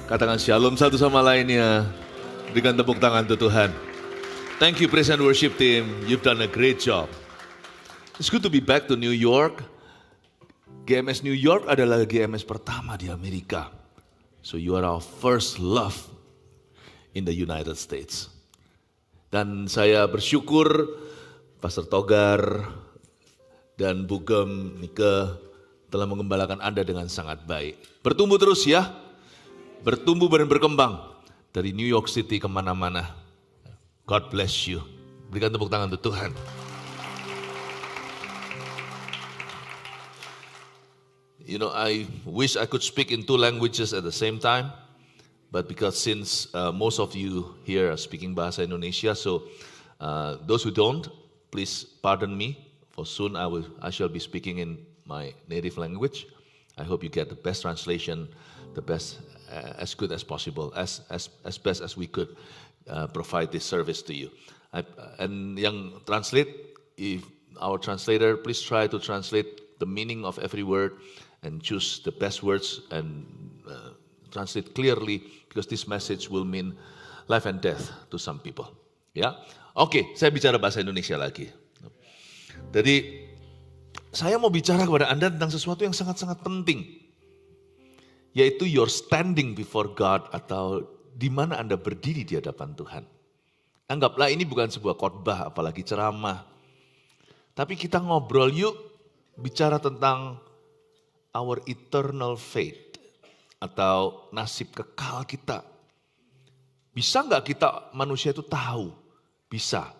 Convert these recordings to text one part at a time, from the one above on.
Katakan shalom satu sama lainnya. Berikan tepuk tangan untuk Tuhan. Thank you praise and worship team. You've done a great job. It's good to be back to New York. GMS New York adalah GMS pertama di Amerika. So you are our first love in the United States. Dan saya bersyukur Pastor Togar dan Bugem Nike telah mengembalakan Anda dengan sangat baik. Bertumbuh terus ya. Bertumbuh dan berkembang dari New York City kemana-mana. God bless you. Berikan tepuk tangan untuk Tuhan. You know, I wish I could speak in two languages at the same time, but because since most of you here are speaking bahasa Indonesia, so those who don't, please pardon me. For soon I shall be speaking in my native language. I hope you get the best translation, the best as good as possible, as best as we could provide this service to you. And yang translate, if our translator, please try to translate the meaning of every word and choose the best words and translate clearly, because this message will mean life and death to some people. Ya, oke, saya bicara bahasa Indonesia lagi. Jadi saya mau bicara kepada Anda tentang sesuatu yang sangat-sangat penting, yaitu your standing before God, atau di mana Anda berdiri di hadapan Tuhan. Anggaplah ini bukan sebuah khotbah, apalagi ceramah. Tapi kita ngobrol yuk, bicara tentang our eternal fate, atau nasib kekal kita. Bisa nggak kita manusia itu tahu? Bisa.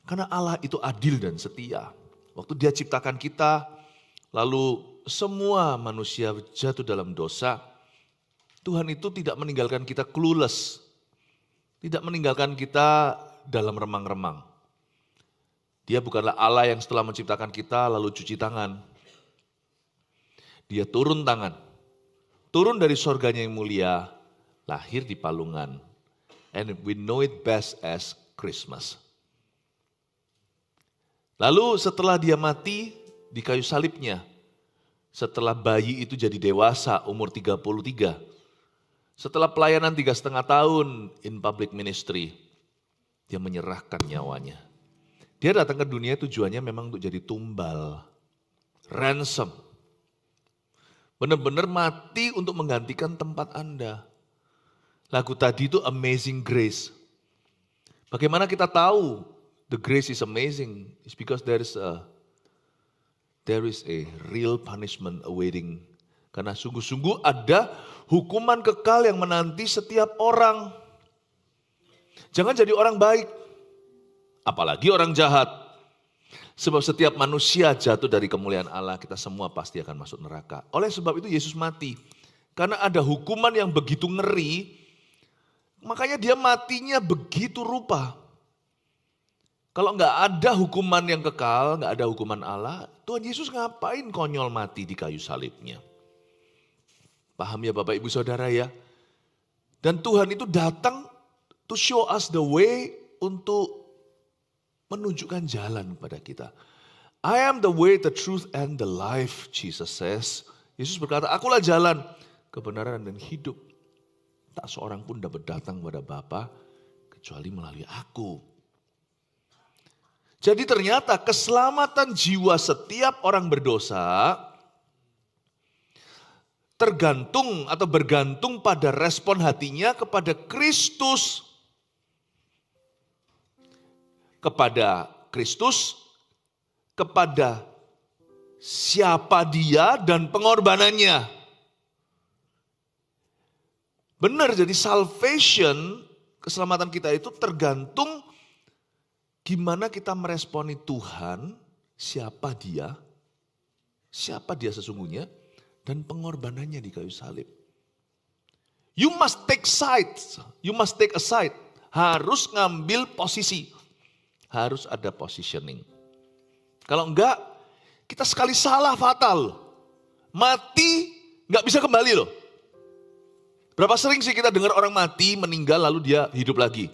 Karena Allah itu adil dan setia. Waktu Dia ciptakan kita, lalu semua manusia jatuh dalam dosa, Tuhan itu tidak meninggalkan kita clueless. Tidak meninggalkan kita dalam remang-remang. Dia bukanlah Allah yang setelah menciptakan kita lalu cuci tangan. Dia turun tangan. Turun dari sorganya yang mulia, lahir di palungan. And we know it best as Christmas. Lalu setelah Dia mati di kayu salibnya, setelah bayi itu jadi dewasa umur 33, setelah pelayanan 3,5 tahun in public ministry, Dia menyerahkan nyawanya. Dia datang ke dunia tujuannya memang untuk jadi tumbal, ransom. Benar-benar mati untuk menggantikan tempat Anda. Lagu tadi itu Amazing Grace. Bagaimana kita tahu the grace is amazing? It's because there is a real punishment awaiting. Karena sungguh-sungguh ada hukuman kekal yang menanti setiap orang. Jangan jadi orang baik, apalagi orang jahat. Sebab setiap manusia jatuh dari kemuliaan Allah, kita semua pasti akan masuk neraka. Oleh sebab itu Yesus mati. Karena ada hukuman yang begitu ngeri, makanya Dia matinya begitu rupa. Kalau nggak ada hukuman yang kekal, nggak ada hukuman Allah, Tuhan Yesus ngapain konyol mati di kayu salibnya? Paham ya Bapak Ibu Saudara ya? Dan Tuhan itu datang to show us the way, untuk menunjukkan jalan kepada kita. I am the way, the truth, and the life, Jesus says. Yesus berkata, akulah jalan, kebenaran, dan hidup. Tak seorang pun dapat datang kepada Bapa kecuali melalui aku. Jadi ternyata keselamatan jiwa setiap orang berdosa tergantung atau bergantung pada respon hatinya kepada Kristus. Kepada Kristus, kepada siapa Dia dan pengorbanannya. Benar, jadi salvation, keselamatan kita itu tergantung gimana kita meresponi Tuhan, siapa Dia sesungguhnya, dan pengorbanannya di kayu salib. You must take sides, you must take a side, harus ngambil posisi. Harus ada positioning. Kalau enggak, kita sekali salah fatal. Mati enggak bisa kembali loh. Berapa sering sih kita dengar orang mati, meninggal lalu dia hidup lagi?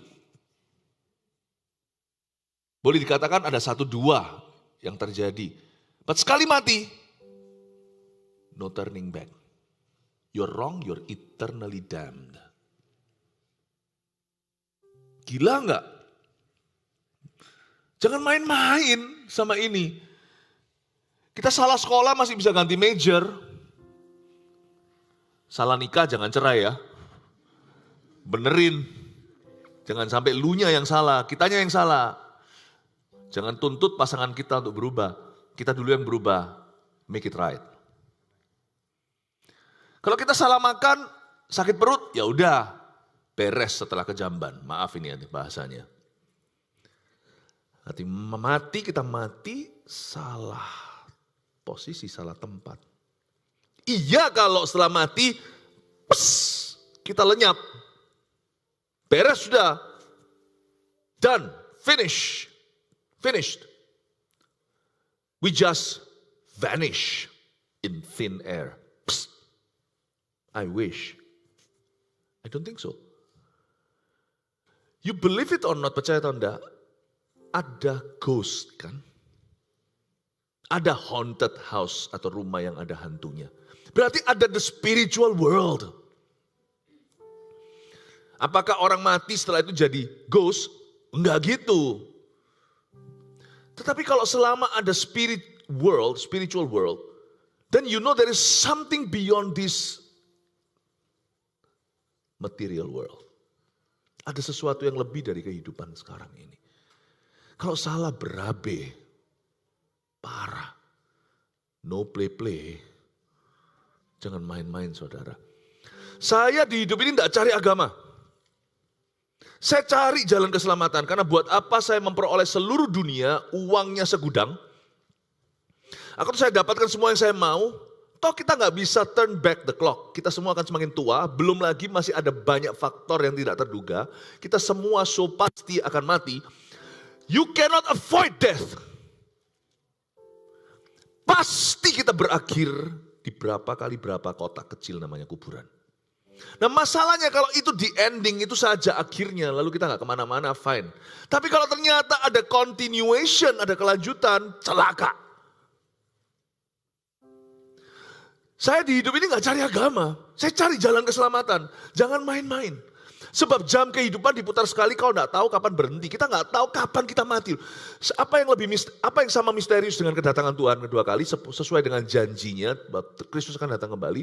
Boleh dikatakan ada 1-2 yang terjadi. But sekali mati, no turning back. you're wrong, you're eternally damned. Gila nggak? Jangan main-main sama ini. Kita salah sekolah masih bisa ganti major. Salah nikah jangan cerai ya. Benerin. Jangan sampai lunya yang salah, kitanya yang salah. Jangan tuntut pasangan kita untuk berubah. Kita dulu yang berubah. Make it right. Kalau kita salah makan, sakit perut, ya udah beres setelah kejamban. Maaf ini bahasanya. Nanti mati, kita mati salah posisi, salah tempat. Iya kalau setelah mati, kita lenyap. Beres sudah. Done. Finished. We just vanish in thin air. I wish. I don't think so. You believe it or not, percaya atau enggak, ada ghost kan? Ada haunted house atau rumah yang ada hantunya. Berarti ada the spiritual world. Apakah orang mati setelah itu jadi ghost? Enggak gitu. Tetapi kalau selama ada spiritual world, then you know there is something beyond this material world. Ada sesuatu yang lebih dari kehidupan sekarang ini. Kalau salah berabe, parah. No play. Jangan main-main saudara. Saya di hidup ini tidak cari agama. Saya cari jalan keselamatan. Karena buat apa saya memperoleh seluruh dunia, uangnya segudang. Akan saya dapatkan semua yang saya mau. Toh kita nggak bisa turn back the clock. Kita semua akan semakin tua. Belum lagi masih ada banyak faktor yang tidak terduga. Kita semua so pasti akan mati. You cannot avoid death. Pasti kita berakhir di berapa kotak kecil namanya kuburan. Nah masalahnya kalau itu di ending itu saja akhirnya, lalu kita gak kemana-mana, fine. Tapi kalau ternyata ada continuation, ada kelanjutan, celaka. Saya di hidup ini gak cari agama, saya cari jalan keselamatan. Jangan main-main. Sebab jam kehidupan diputar sekali, kau gak tahu kapan berhenti. Kita gak tahu kapan kita mati. Apa yang sama misterius dengan kedatangan Tuhan kedua kali, sesuai dengan janjinya, Kristus akan datang kembali.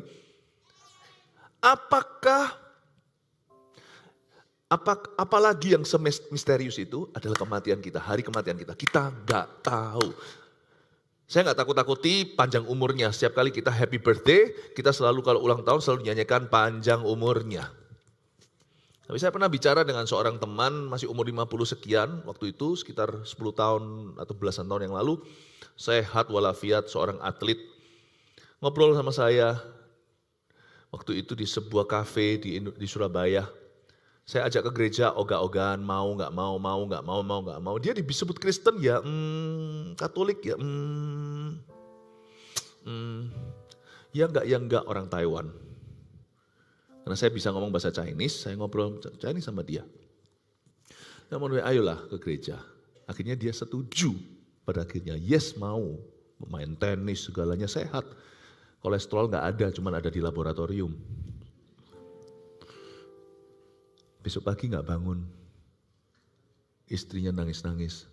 Apalagi yang semisterius itu adalah kematian kita, hari kematian kita. Kita gak tahu. Saya gak takut-takuti panjang umurnya. Setiap kali kita happy birthday, kita selalu kalau ulang tahun selalu nyanyikan panjang umurnya. Tapi saya pernah bicara dengan seorang teman masih umur 50 sekian, waktu itu sekitar 10 tahun atau belasan tahun yang lalu, sehat walafiat, seorang atlet, ngobrol sama saya, waktu itu di sebuah kafe di Surabaya. Saya ajak ke gereja, ogah-ogahan, mau gak mau. Dia disebut Kristen ya, Katolik ya, ya enggak orang Taiwan. Karena saya bisa ngomong bahasa Chinese, saya ngobrol Chinese sama dia. Saya mau ayolah ke gereja. Akhirnya dia setuju. Pada akhirnya yes mau. Main tenis segalanya sehat. Kolesterol gak ada, cuma ada di laboratorium. Besok pagi gak bangun. Istrinya nangis-nangis.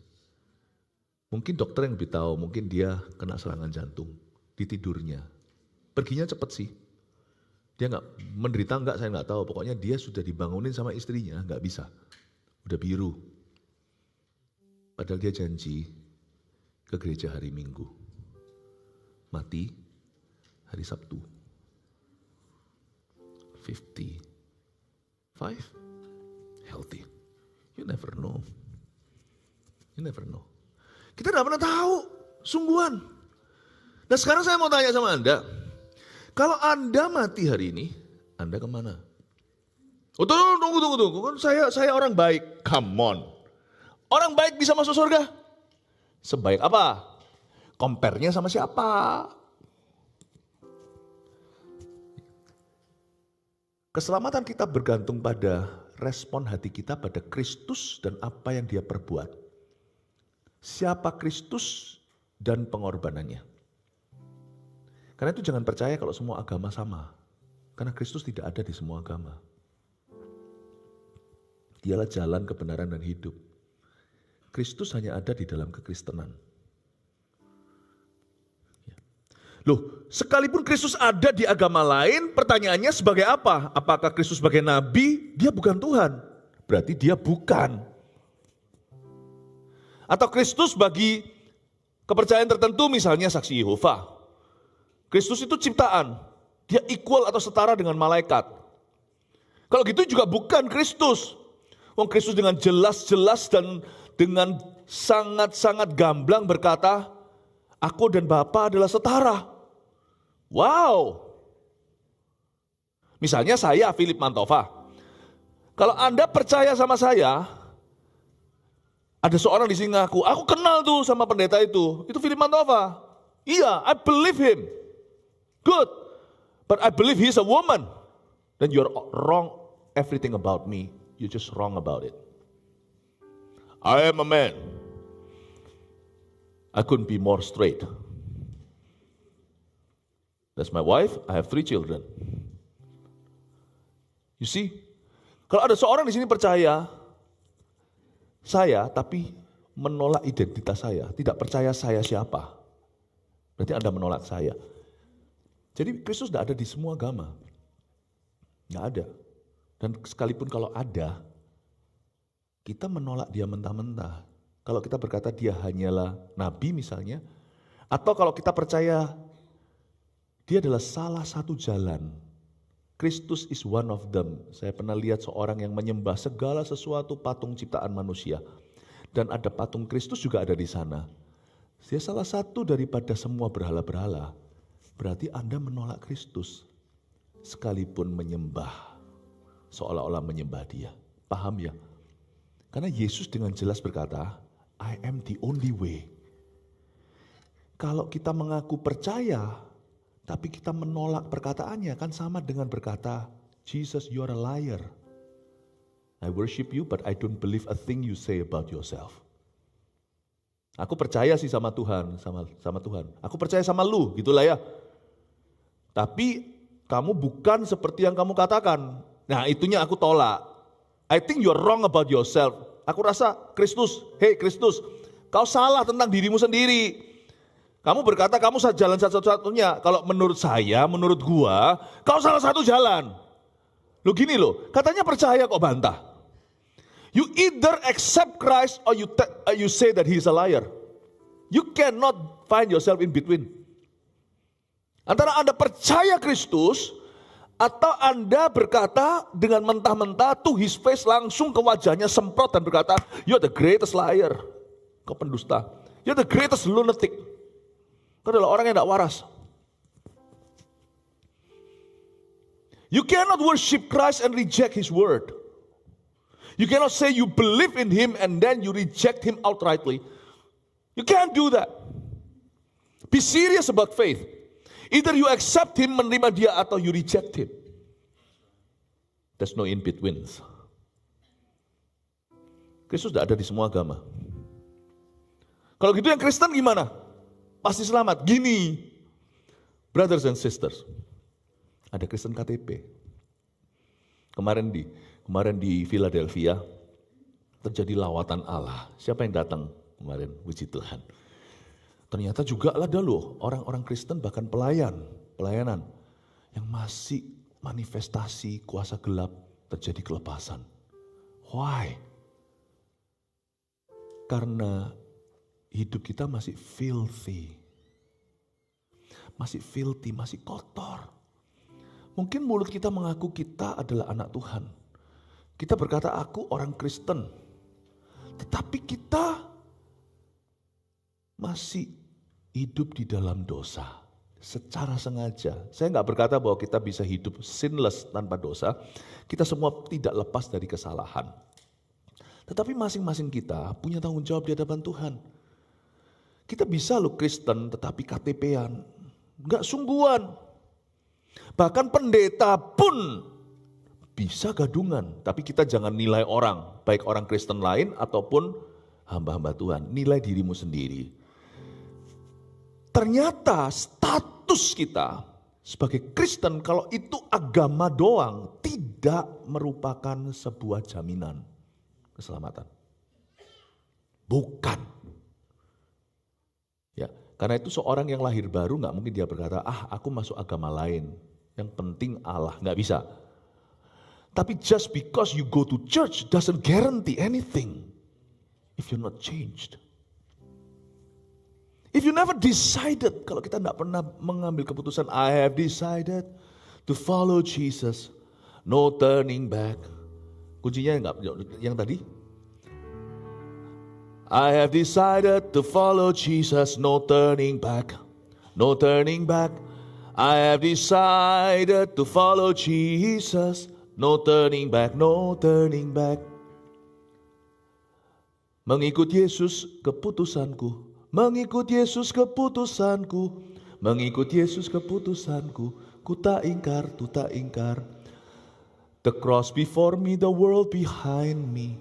Mungkin dokter yang lebih tahu, mungkin dia kena serangan jantung. Di tidurnya. Perginya cepet sih. Dia nggak menderita saya nggak tahu. Pokoknya dia sudah dibangunin sama istrinya, nggak bisa. Udah biru. Padahal dia janji ke gereja hari Minggu. Mati hari Sabtu. 55 healthy. You never know. Kita nggak pernah tahu, sungguhan. Nah sekarang saya mau tanya sama Anda. Kalau Anda mati hari ini, Anda kemana? Oh tunggu. Kan saya orang baik. Come on. Orang baik bisa masuk surga? Sebaik apa? Compare-nya sama siapa? Keselamatan kita bergantung pada respon hati kita pada Kristus dan apa yang dia perbuat. Siapa Kristus dan pengorbanannya. Karena itu jangan percaya kalau semua agama sama. Karena Kristus tidak ada di semua agama. Dialah jalan, kebenaran, dan hidup. Kristus hanya ada di dalam kekristenan. Loh, sekalipun Kristus ada di agama lain, pertanyaannya sebagai apa? Apakah Kristus sebagai nabi? Dia bukan Tuhan. Berarti dia bukan. Atau Kristus bagi kepercayaan tertentu, misalnya saksi Yehova. Kristus itu ciptaan. Dia equal atau setara dengan malaikat. Kalau gitu juga bukan Kristus. Wong Kristus dengan jelas-jelas dan dengan sangat-sangat gamblang berkata, aku dan Bapa adalah setara. Wow. Misalnya saya, Philip Mantova. Kalau Anda percaya sama saya, ada seorang di sini ngaku, aku kenal tuh sama pendeta itu Philip Mantova. Iya, I believe him. Good. But I believe he's a woman. Then you're wrong everything about me. You're just wrong about it. I am a man. I couldn't be more straight. That's my wife, I have 3 children. You see, kalau ada seorang di sini percaya saya, tapi menolak identitas saya, tidak percaya saya siapa, berarti Anda menolak saya. Jadi Kristus tidak ada di semua agama. Tidak ada. Dan sekalipun kalau ada, kita menolak dia mentah-mentah. Kalau kita berkata dia hanyalah nabi misalnya, atau kalau kita percaya dia adalah salah satu jalan. Kristus is one of them. Saya pernah lihat seorang yang menyembah segala sesuatu patung ciptaan manusia. Dan ada patung Kristus juga ada di sana. Dia salah satu daripada semua berhala-berhala. Berarti Anda menolak Kristus. Sekalipun menyembah. Seolah-olah menyembah dia. Paham ya? Karena Yesus dengan jelas berkata, I am the only way. Kalau kita mengaku percaya, tapi kita menolak perkataannya, kan sama dengan berkata, Jesus, you are a liar. I worship you, but I don't believe a thing you say about yourself. Aku percaya sih sama Tuhan, sama Tuhan. Aku percaya sama lu, gitulah ya. Tapi kamu bukan seperti yang kamu katakan. Nah, itunya aku tolak. I think you're wrong about yourself. Aku rasa Kristus, hey Kristus, kau salah tentang dirimu sendiri. Kamu berkata kamu jalan satu-satunya. Kalau menurut saya, menurut gua, kau salah satu jalan. Loh gini loh, katanya percaya kok bantah. You either accept Christ or you say that he is a liar. You cannot find yourself in between. Antara Anda percaya Kristus, atau Anda berkata dengan mentah-mentah to his face, langsung ke wajahnya semprot dan berkata, you're the greatest liar. Kau pendusta. You're the greatest lunatic. Kau adalah orang yang tidak waras. You cannot worship Christ and reject his word. You cannot say you believe in him and then you reject him outrightly. You can't do that. Be serious about faith. Either you accept him, menerima dia, atau you reject him. There's no in-betweens. Kristus tidak ada di semua agama. Kalau gitu yang Kristen gimana? Pasti selamat. Gini, brothers and sisters, ada Kristen KTP. Kemarin di Philadelphia terjadi lawatan Allah. Siapa yang datang kemarin? Puji Tuhan. Ternyata juga ada loh orang-orang Kristen, bahkan pelayanan yang masih manifestasi kuasa gelap, terjadi kelepasan. Why? Karena hidup kita masih filthy. Masih kotor. Mungkin mulut kita mengaku kita adalah anak Tuhan. Kita berkata aku orang Kristen. Tetapi kita masih hidup di dalam dosa. Secara sengaja. Saya nggak berkata bahwa kita bisa hidup sinless tanpa dosa. Kita semua tidak lepas dari kesalahan. Tetapi masing-masing kita punya tanggung jawab di hadapan Tuhan. Kita bisa loh Kristen tetapi KTP-an, enggak sungguhan. Bahkan pendeta pun bisa gadungan, tapi kita jangan nilai orang, baik orang Kristen lain ataupun hamba-hamba Tuhan. Nilai dirimu sendiri. Ternyata status kita sebagai Kristen, kalau itu agama doang, tidak merupakan sebuah jaminan keselamatan. Bukan. Ya, karena itu seorang yang lahir baru nggak mungkin dia berkata, aku masuk agama lain. Yang penting Allah, nggak bisa. Tapi just because you go to church doesn't guarantee anything if you're not changed. If you never decided, kalau kita tidak pernah mengambil keputusan, I have decided to follow Jesus, no turning back. Kuncinya enggak yang tadi? I have decided to follow Jesus, no turning back, no turning back. I have decided to follow Jesus, no turning back, no turning back. Mengikut Yesus keputusanku. Mengikut Yesus keputusanku, mengikut Yesus keputusanku, ku tak ingkar, tu tak ingkar. The cross before me, the world behind me.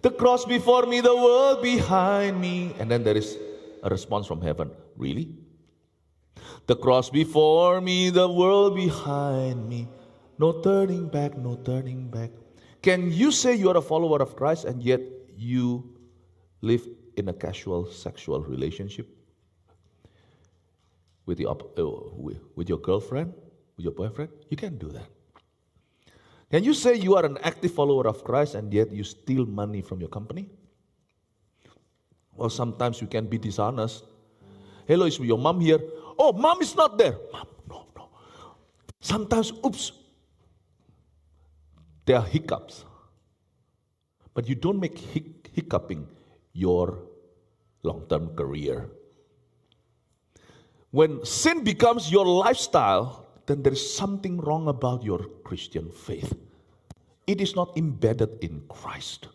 The cross before me, the world behind me. And then there is a response from heaven. Really? The cross before me, the world behind me. No turning back, no turning back. Can you say you are a follower of Christ and yet you live in a casual sexual relationship with your girlfriend, with your boyfriend? You can't do that. Can you say you are an active follower of Christ and yet you steal money from your company? Or sometimes you can be dishonest. Hello, is your mom here? Oh, mom is not there. Mom, no. Sometimes, oops, there are hiccups. But you don't make hiccuping your long-term career. When sin becomes your lifestyle, then there is something wrong about your Christian faith. It is not embedded in Christ.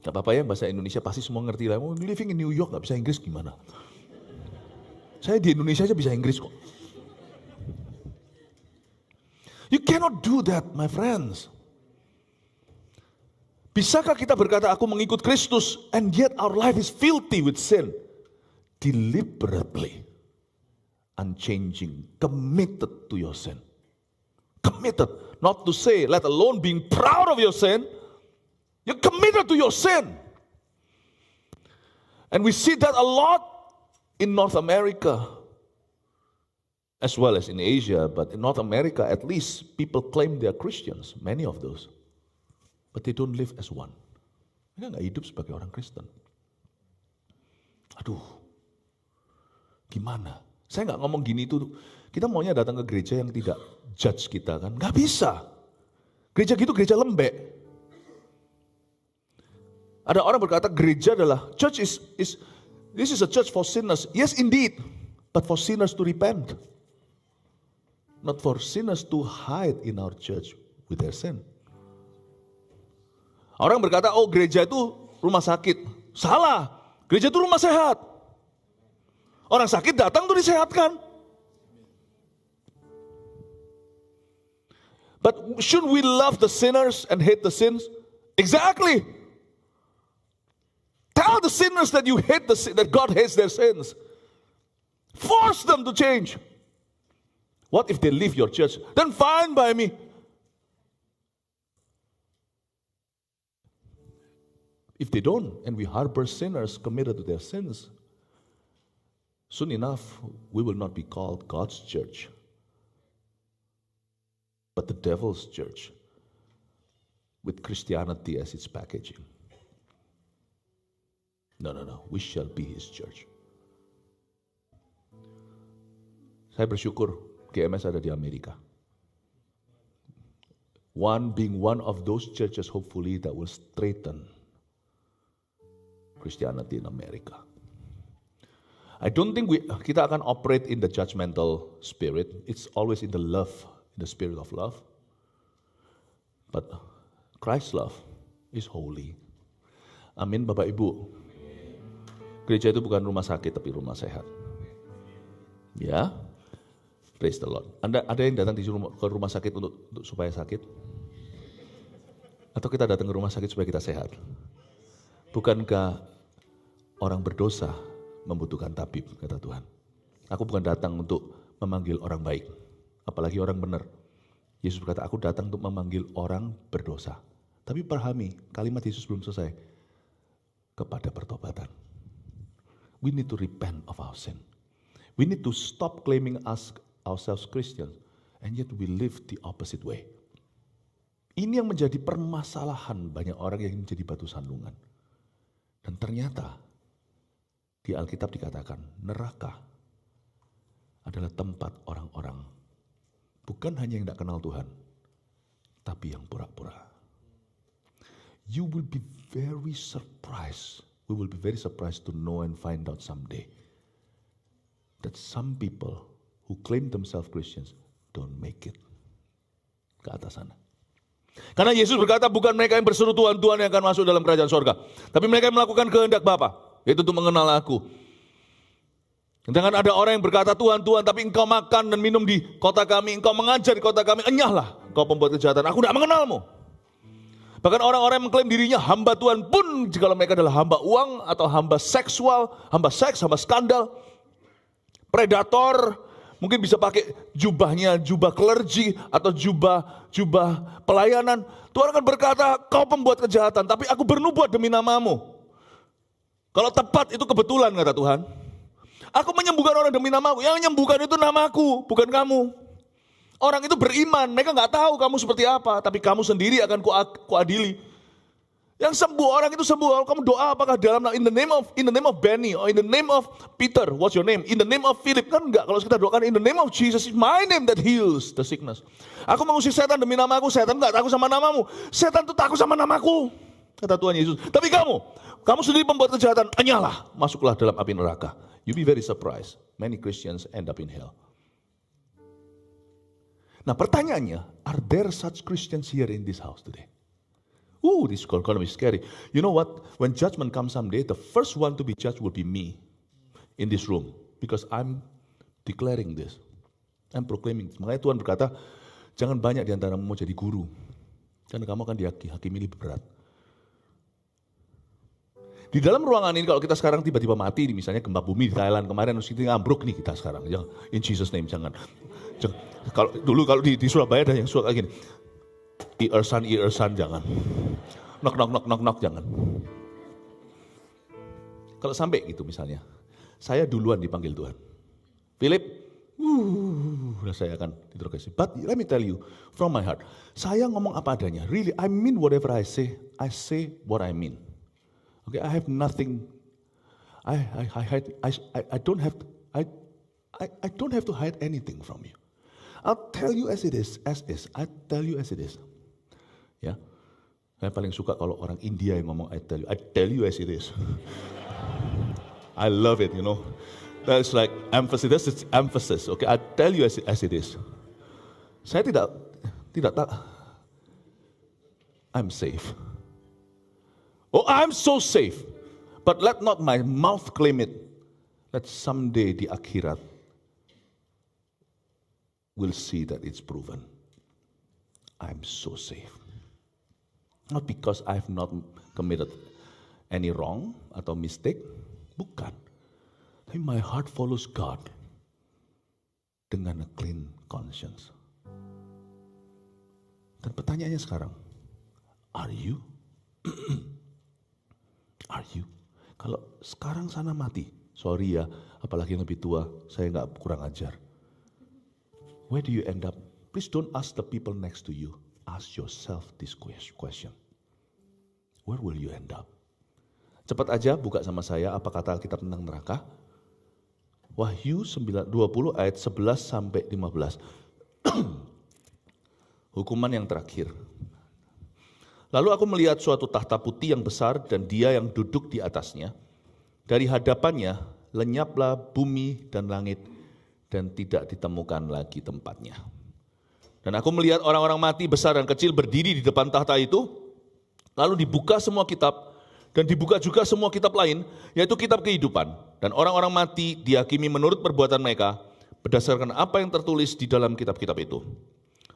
Gak apa-apa ya, bahasa Indonesia pasti semua ngerti lah. Living in New York gak bisa Inggris gimana? Saya di Indonesia aja bisa Inggris kok. You cannot do that, my friends. Bisakah kita berkata, aku mengikut Kristus, and yet our life is filthy with sin? Deliberately, unchanging, committed to your sin. Committed, not to say, let alone being proud of your sin. You're committed to your sin. And we see that a lot in North America, as well as in Asia, but in North America at least, people claim they are Christians, many of those. But they don't live as one. Mereka gak hidup sebagai orang Kristen. Aduh, gimana? Saya gak ngomong gini itu, kita maunya datang ke gereja yang tidak judge kita kan. Gak bisa. Gereja gitu gereja lembek. Ada orang berkata gereja adalah, church this is a church for sinners. Yes indeed, but for sinners to repent. Not for sinners to hide in our church with their sin. Orang berkata, oh gereja itu rumah sakit. Salah, gereja itu rumah sehat. Orang sakit datang untuk disehatkan. But should we love the sinners and hate the sins? Exactly. Tell the sinners that you hate that God hates their sins. Force them to change. What if they leave your church? Then fine by me. If they don't, and we harbor sinners committed to their sins, soon enough, we will not be called God's church, but the devil's church, with Christianity as its packaging. No. We shall be his church. Saya bersyukur GMS ada di Amerika. Being one of those churches, hopefully, that will straighten Christianity in America. I don't think kita akan operate in the judgmental spirit. It's always in the love, in the spirit of love. But Christ's love is holy. Amin, Bapak Ibu. Gereja itu bukan rumah sakit, tapi rumah sehat. Ya, praise the Lord. Ada yang datang ke rumah sakit untuk supaya sakit? Atau kita datang ke rumah sakit supaya kita sehat? Bukankah orang berdosa membutuhkan tabib, kata Tuhan. Aku bukan datang untuk memanggil orang baik, apalagi orang benar. Yesus berkata, aku datang untuk memanggil orang berdosa. Tapi pahami, kalimat Yesus belum selesai. Kepada pertobatan. We need to repent of our sin. We need to stop claiming ourselves Christians, and yet we live the opposite way. Ini yang menjadi permasalahan banyak orang yang menjadi batu sandungan. Dan ternyata di Alkitab dikatakan neraka adalah tempat orang-orang bukan hanya yang tidak kenal Tuhan, tapi yang pura-pura. You will be very surprised. We will be very surprised to know and find out someday that some people who claim themselves Christians don't make it ke atas sana. Karena Yesus berkata bukan mereka yang berseru Tuhan, Tuhan yang akan masuk dalam kerajaan sorga. Tapi mereka yang melakukan kehendak Bapa, yaitu untuk mengenal aku. Jangan ada orang yang berkata Tuhan, Tuhan, tapi engkau makan dan minum di kota kami, engkau mengajar di kota kami, enyahlah engkau pembuat kejahatan, aku tidak mengenalmu. Bahkan orang-orang yang mengklaim dirinya hamba Tuhan pun, jika mereka adalah hamba uang atau hamba seksual, hamba seks, hamba skandal, predator, mungkin bisa pakai jubahnya, jubah clergy atau jubah pelayanan. Tuhan akan berkata, kau pembuat kejahatan, tapi aku bernubuat demi namamu. Kalau tepat itu kebetulan, kata Tuhan. Aku menyembuhkan orang demi namaku, yang menyembuhkan itu namaku, bukan kamu. Orang itu beriman, mereka nggak tahu kamu seperti apa, tapi kamu sendiri akan kuadili. Yang sembuh orang itu sembuh. Kamu doa apakah dalam in the name of Benny or in the name of Peter, what's your name? In the name of Philip, kan enggak. Kalau kita doakan in the name of Jesus, it's my name that heals the sickness. Aku mengusir setan demi namaku, setan enggak takut sama namamu. Setan itu takut sama namaku, kata Tuhan Yesus. Tapi kamu sendiri pembuat kejahatan, enyahlah, masuklah dalam api neraka. You'll be very surprised. Many Christians end up in hell. Nah pertanyaannya, are there such Christians here in this house today? This is going to be scary. You know what? When judgment comes someday, the first one to be judged will be me in this room. Because I'm declaring this. I'm proclaiming this. Makanya Tuhan berkata, jangan banyak di antaramu mau jadi guru. Karena kamu akan dihakimi lebih berat. Di dalam ruangan ini kalau kita sekarang tiba-tiba mati, misalnya gempa bumi di Thailand kemarin, terus kita ambruk nih kita sekarang. Jangan, in Jesus name, jangan. Kalau di Surabaya ada yang suka gini, Irsan, jangan. Knock, jangan. Kalau sampai gitu misalnya, saya duluan dipanggil Tuhan. Philip, saya akan interogasi. But let me tell you, from my heart, saya ngomong apa adanya. Really, I mean whatever I say what I mean. Okay, I have nothing. I don't have to hide anything from you. I'll tell you as it is, I tell you as it is. Ya, saya paling suka kalau orang India yang ngomong I tell you as it is. I love it, you know. That's like emphasis. That's emphasis. Okay, I tell you as it is. Saya tidak tak. I'm safe. Oh, I'm so safe. But let not my mouth claim it. Let someday di akhirat will see that it's proven. I'm so safe. Not because I've not committed any wrong atau mistake. Bukan. Tapi my heart follows God dengan a clean conscience. Dan pertanyaannya sekarang, are you? Are you? Kalau sekarang sana mati, sorry ya, apalagi yang lebih tua, saya nggak kurang ajar. Where do you end up? Please don't ask the people next to you. Ask yourself this question. Where will you end up? Cepat aja buka sama saya apa kata Alkitab tentang neraka. Wahyu 20 ayat 11 sampai 15. Hukuman yang terakhir. Lalu aku melihat suatu tahta putih yang besar dan dia yang duduk di atasnya. Dari hadapannya lenyaplah bumi dan langit dan tidak ditemukan lagi tempatnya. Dan aku melihat orang-orang mati besar dan kecil berdiri di depan tahta itu. Lalu dibuka semua kitab dan dibuka juga semua kitab lain, yaitu kitab kehidupan. Dan orang-orang mati dihakimi menurut perbuatan mereka berdasarkan apa yang tertulis di dalam kitab-kitab itu.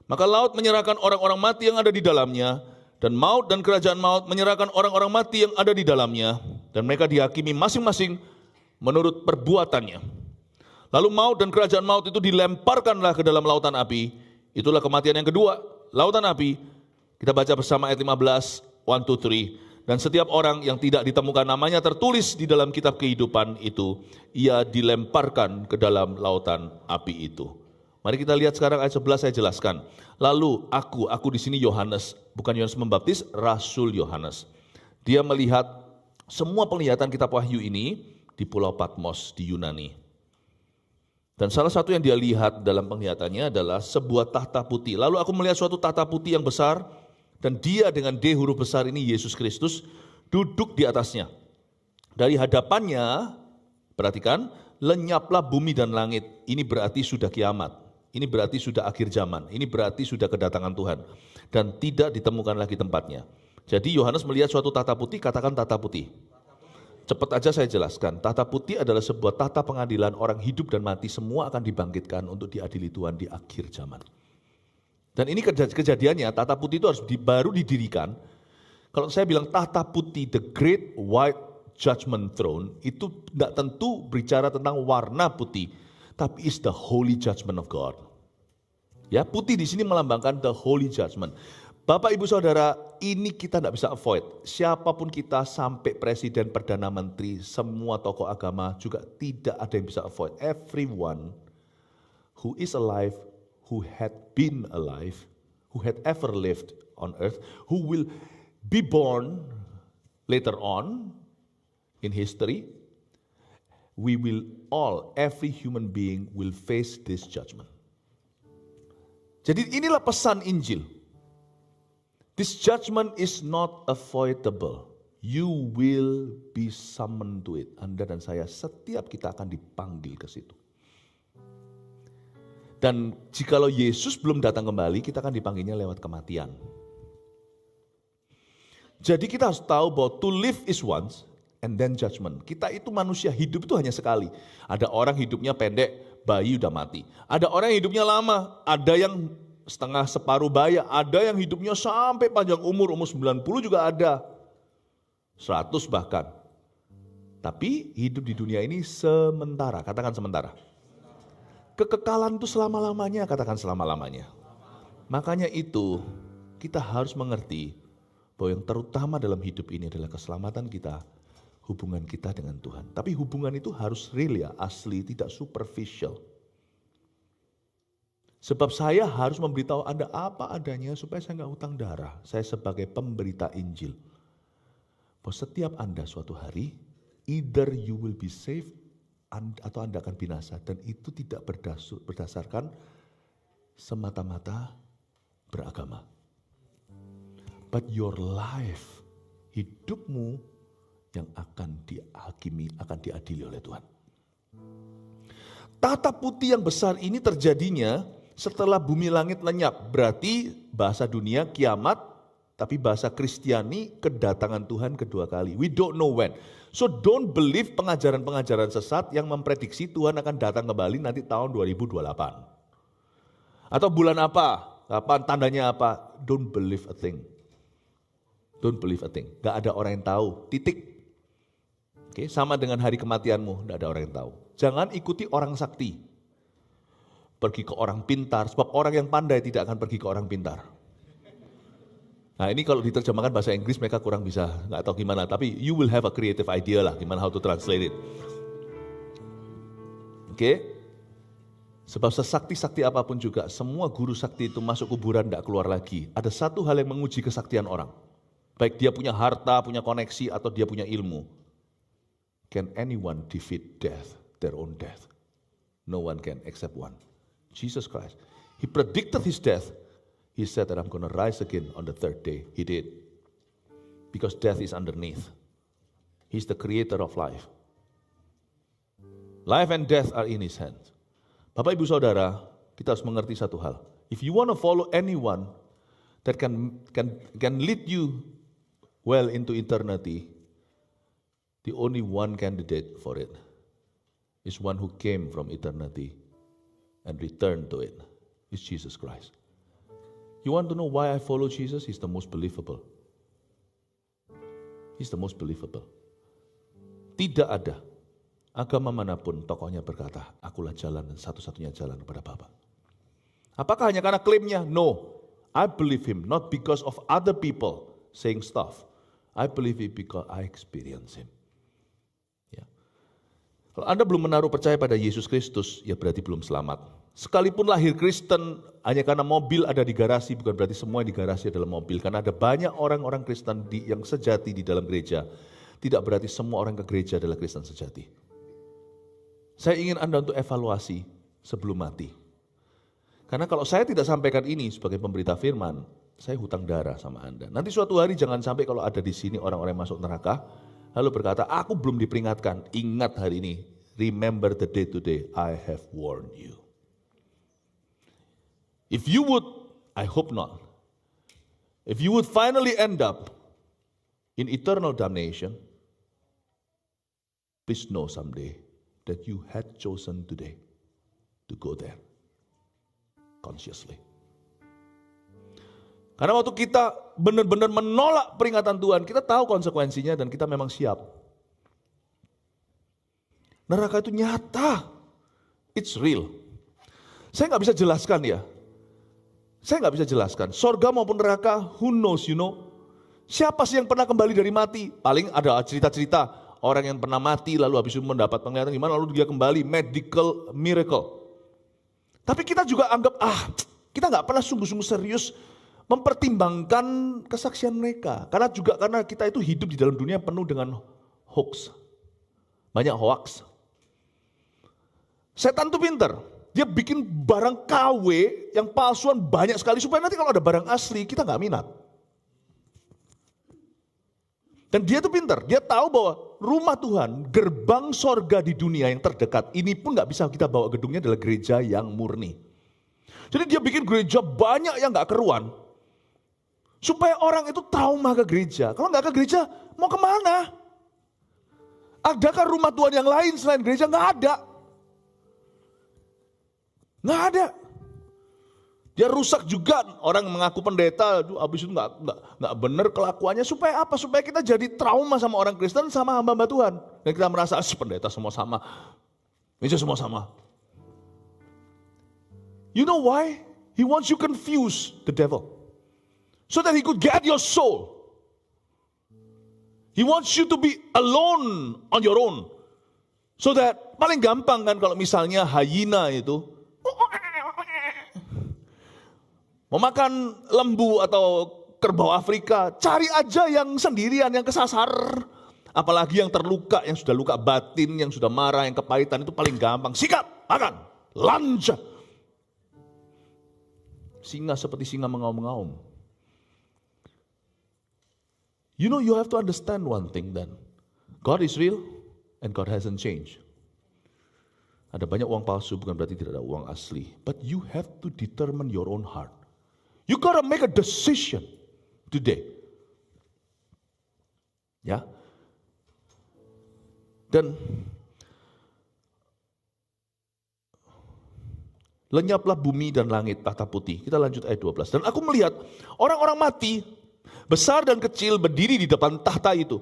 Maka laut menyerahkan orang-orang mati yang ada di dalamnya. Dan maut dan kerajaan maut menyerahkan orang-orang mati yang ada di dalamnya. Dan mereka dihakimi masing-masing menurut perbuatannya. Lalu maut dan kerajaan maut itu dilemparkanlah ke dalam lautan api. Itulah kematian yang kedua, lautan api. Kita baca bersama ayat 15, 1, 2, 3. Dan setiap orang yang tidak ditemukan namanya tertulis di dalam kitab kehidupan itu, ia dilemparkan ke dalam lautan api itu. Mari kita lihat sekarang ayat 11 saya jelaskan. Lalu aku di sini Yohanes, bukan Yohanes Pembaptis, Rasul Yohanes. Dia melihat semua penglihatan kitab Wahyu ini di Pulau Patmos di Yunani. Dan salah satu yang dia lihat dalam penglihatannya adalah sebuah tahta putih. Lalu aku melihat suatu tahta putih yang besar, dan dia dengan D huruf besar ini Yesus Kristus duduk di atasnya. Dari hadapannya, perhatikan, lenyaplah bumi dan langit. Ini berarti sudah kiamat. Ini berarti sudah akhir zaman. Ini berarti sudah kedatangan Tuhan. Dan tidak ditemukan lagi tempatnya. Jadi Yohanes melihat suatu tahta putih, katakan tahta putih. Cepat aja saya jelaskan, tahta putih adalah sebuah tahta pengadilan, orang hidup dan mati semua akan dibangkitkan untuk diadili Tuhan di akhir zaman. Dan ini kejadiannya, tahta putih itu harus baru didirikan. Kalau saya bilang tahta putih, the great white judgment throne, itu tidak tentu bicara tentang warna putih, tapi is the holy judgment of God. Ya, putih di sini melambangkan the holy judgment. Bapak, Ibu, Saudara, ini kita tidak bisa avoid. Siapapun kita sampai presiden, perdana menteri, semua tokoh agama juga tidak ada yang bisa avoid. Everyone who is alive, who had been alive, who had ever lived on earth, who will be born later on in history, we will all, every human being will face this judgment. Jadi inilah pesan Injil. This judgment is not avoidable. You will be summoned to it. Anda dan saya, setiap kita akan dipanggil ke situ. Dan jikalau Yesus belum datang kembali, kita akan dipanggilnya lewat kematian. Jadi kita harus tahu bahwa to live is once and then judgment. Kita itu manusia, hidup itu hanya sekali. Ada orang hidupnya pendek, bayi udah mati. Ada orang yang hidupnya lama, ada yang setengah separuh baya, ada yang hidupnya sampai panjang umur 90 juga ada. 100 bahkan. Tapi hidup di dunia ini sementara, katakan sementara. Kekekalan itu selama-lamanya, katakan selama-lamanya. Makanya itu kita harus mengerti bahwa yang terutama dalam hidup ini adalah keselamatan kita, hubungan kita dengan Tuhan. Tapi hubungan itu harus real ya, asli, tidak superficial. Sebab saya harus memberitahu Anda apa adanya supaya saya nggak hutang darah. Saya sebagai pemberita Injil. Bahwa setiap Anda suatu hari, either you will be saved atau Anda akan binasa. Dan itu tidak berdasarkan semata-mata beragama. But your life, hidupmu yang akan dihakimi, akan diadili oleh Tuhan. Tahta putih yang besar ini terjadinya setelah bumi langit lenyap. Berarti bahasa dunia kiamat, tapi bahasa Kristiani kedatangan Tuhan kedua kali. We don't know when. So don't believe pengajaran-pengajaran sesat yang memprediksi Tuhan akan datang kembali nanti tahun 2028. Atau bulan apa, kapan, tandanya apa. Don't believe a thing. Don't believe a thing. Gak ada orang yang tahu, titik. Oke, sama dengan hari kematianmu, gak ada orang yang tahu. Jangan ikuti orang sakti. Pergi ke orang pintar, sebab orang yang pandai tidak akan pergi ke orang pintar. Nah ini kalau diterjemahkan bahasa Inggris mereka kurang bisa, nggak tahu gimana. Tapi you will have a creative idea lah, gimana how to translate it. Oke? Sebab sesakti-sakti apapun juga, semua guru sakti itu masuk kuburan tidak keluar lagi. Ada satu hal yang menguji kesaktian orang. Baik dia punya harta, punya koneksi, atau dia punya ilmu. Can anyone defeat death, their own death? No one can except one. Jesus Christ. He predicted his death. He said that I'm going to rise again on the third day. He did. Because death is underneath. He's the creator of life. Life and death are in his hands. Bapak, Ibu, Saudara, kita harus mengerti satu hal. If you want to follow anyone that can lead you well into eternity, the only one candidate for it is one who came from eternity and return to it, is Jesus Christ. You want to know why I follow Jesus? He's the most believable. He's the most believable. Tidak ada agama manapun tokohnya berkata, akulah jalan dan satu-satunya jalan kepada Bapa. Apakah hanya karena klaimnya? No. I believe him not because of other people saying stuff. I believe him because I experience him. Ya. Kalau Anda belum menaruh percaya pada Yesus Kristus, ya berarti belum selamat. Sekalipun lahir Kristen hanya karena mobil ada di garasi, bukan berarti semua yang di garasi adalah mobil. Karena ada banyak orang-orang Kristen yang sejati di dalam gereja. Tidak berarti semua orang ke gereja adalah Kristen sejati. Saya ingin Anda untuk evaluasi sebelum mati. Karena kalau saya tidak sampaikan ini sebagai pemberita firman, saya hutang darah sama Anda. Nanti suatu hari jangan sampai kalau ada di sini orang-orang masuk neraka, lalu berkata, aku belum diperingatkan. Ingat hari ini, remember the day today, I have warned you. If you would, I hope not. If you would finally end up in eternal damnation, please know someday that you had chosen today to go there. Consciously. Karena waktu kita benar-benar menolak peringatan Tuhan, kita tahu konsekuensinya dan kita memang siap. Neraka itu nyata. It's real. Saya nggak bisa jelaskan ya. Saya nggak bisa jelaskan. Sorga maupun neraka, who knows, you know. Siapa sih yang pernah kembali dari mati? Paling ada cerita-cerita orang yang pernah mati lalu habis itu mendapat penglihatan gimana lalu dia kembali, medical miracle. Tapi kita juga anggap, kita nggak pernah sungguh-sungguh serius mempertimbangkan kesaksian mereka. Karena kita itu hidup di dalam dunia penuh dengan hoax. Banyak hoax. Setan tuh pinter. Dia bikin barang KW yang palsuan banyak sekali. Supaya nanti kalau ada barang asli, kita nggak minat. Dan dia tuh pinter. Dia tahu bahwa rumah Tuhan, gerbang sorga di dunia yang terdekat, ini pun gak bisa kita bawa gedungnya adalah gereja yang murni. Jadi dia bikin gereja banyak yang gak keruan. Supaya orang itu trauma ke gereja. Kalau gak ke gereja, mau kemana? Adakah rumah Tuhan yang lain selain gereja? Gak ada. Gak ada. Dia rusak juga, orang mengaku pendeta, habis itu nggak benar kelakuannya. Supaya apa? Supaya kita jadi trauma sama orang Kristen, sama hamba-hamba Tuhan. Dan kita merasa, pendeta semua sama. Ini semua sama. You know why? He wants you confuse the devil. So that he could get your soul. He wants you to be alone on your own. So that, paling gampang kan kalau misalnya hyena itu, mau makan lembu atau kerbau Afrika, cari aja yang sendirian, yang kesasar. Apalagi yang terluka, yang sudah luka batin, yang sudah marah, yang kepahitan, itu paling gampang. Sikat, makan, lanjut. Singa seperti singa mengaum-ngaum. You know, you have to understand one thing then. God is real and God hasn't changed. Ada banyak uang palsu, bukan berarti tidak ada uang asli. But you have to determine your own heart. You gotta make a decision today. Ya. Dan lenyaplah bumi dan langit tahta putih. Kita lanjut ayat 12. Dan aku melihat orang-orang mati, besar dan kecil berdiri di depan tahta itu.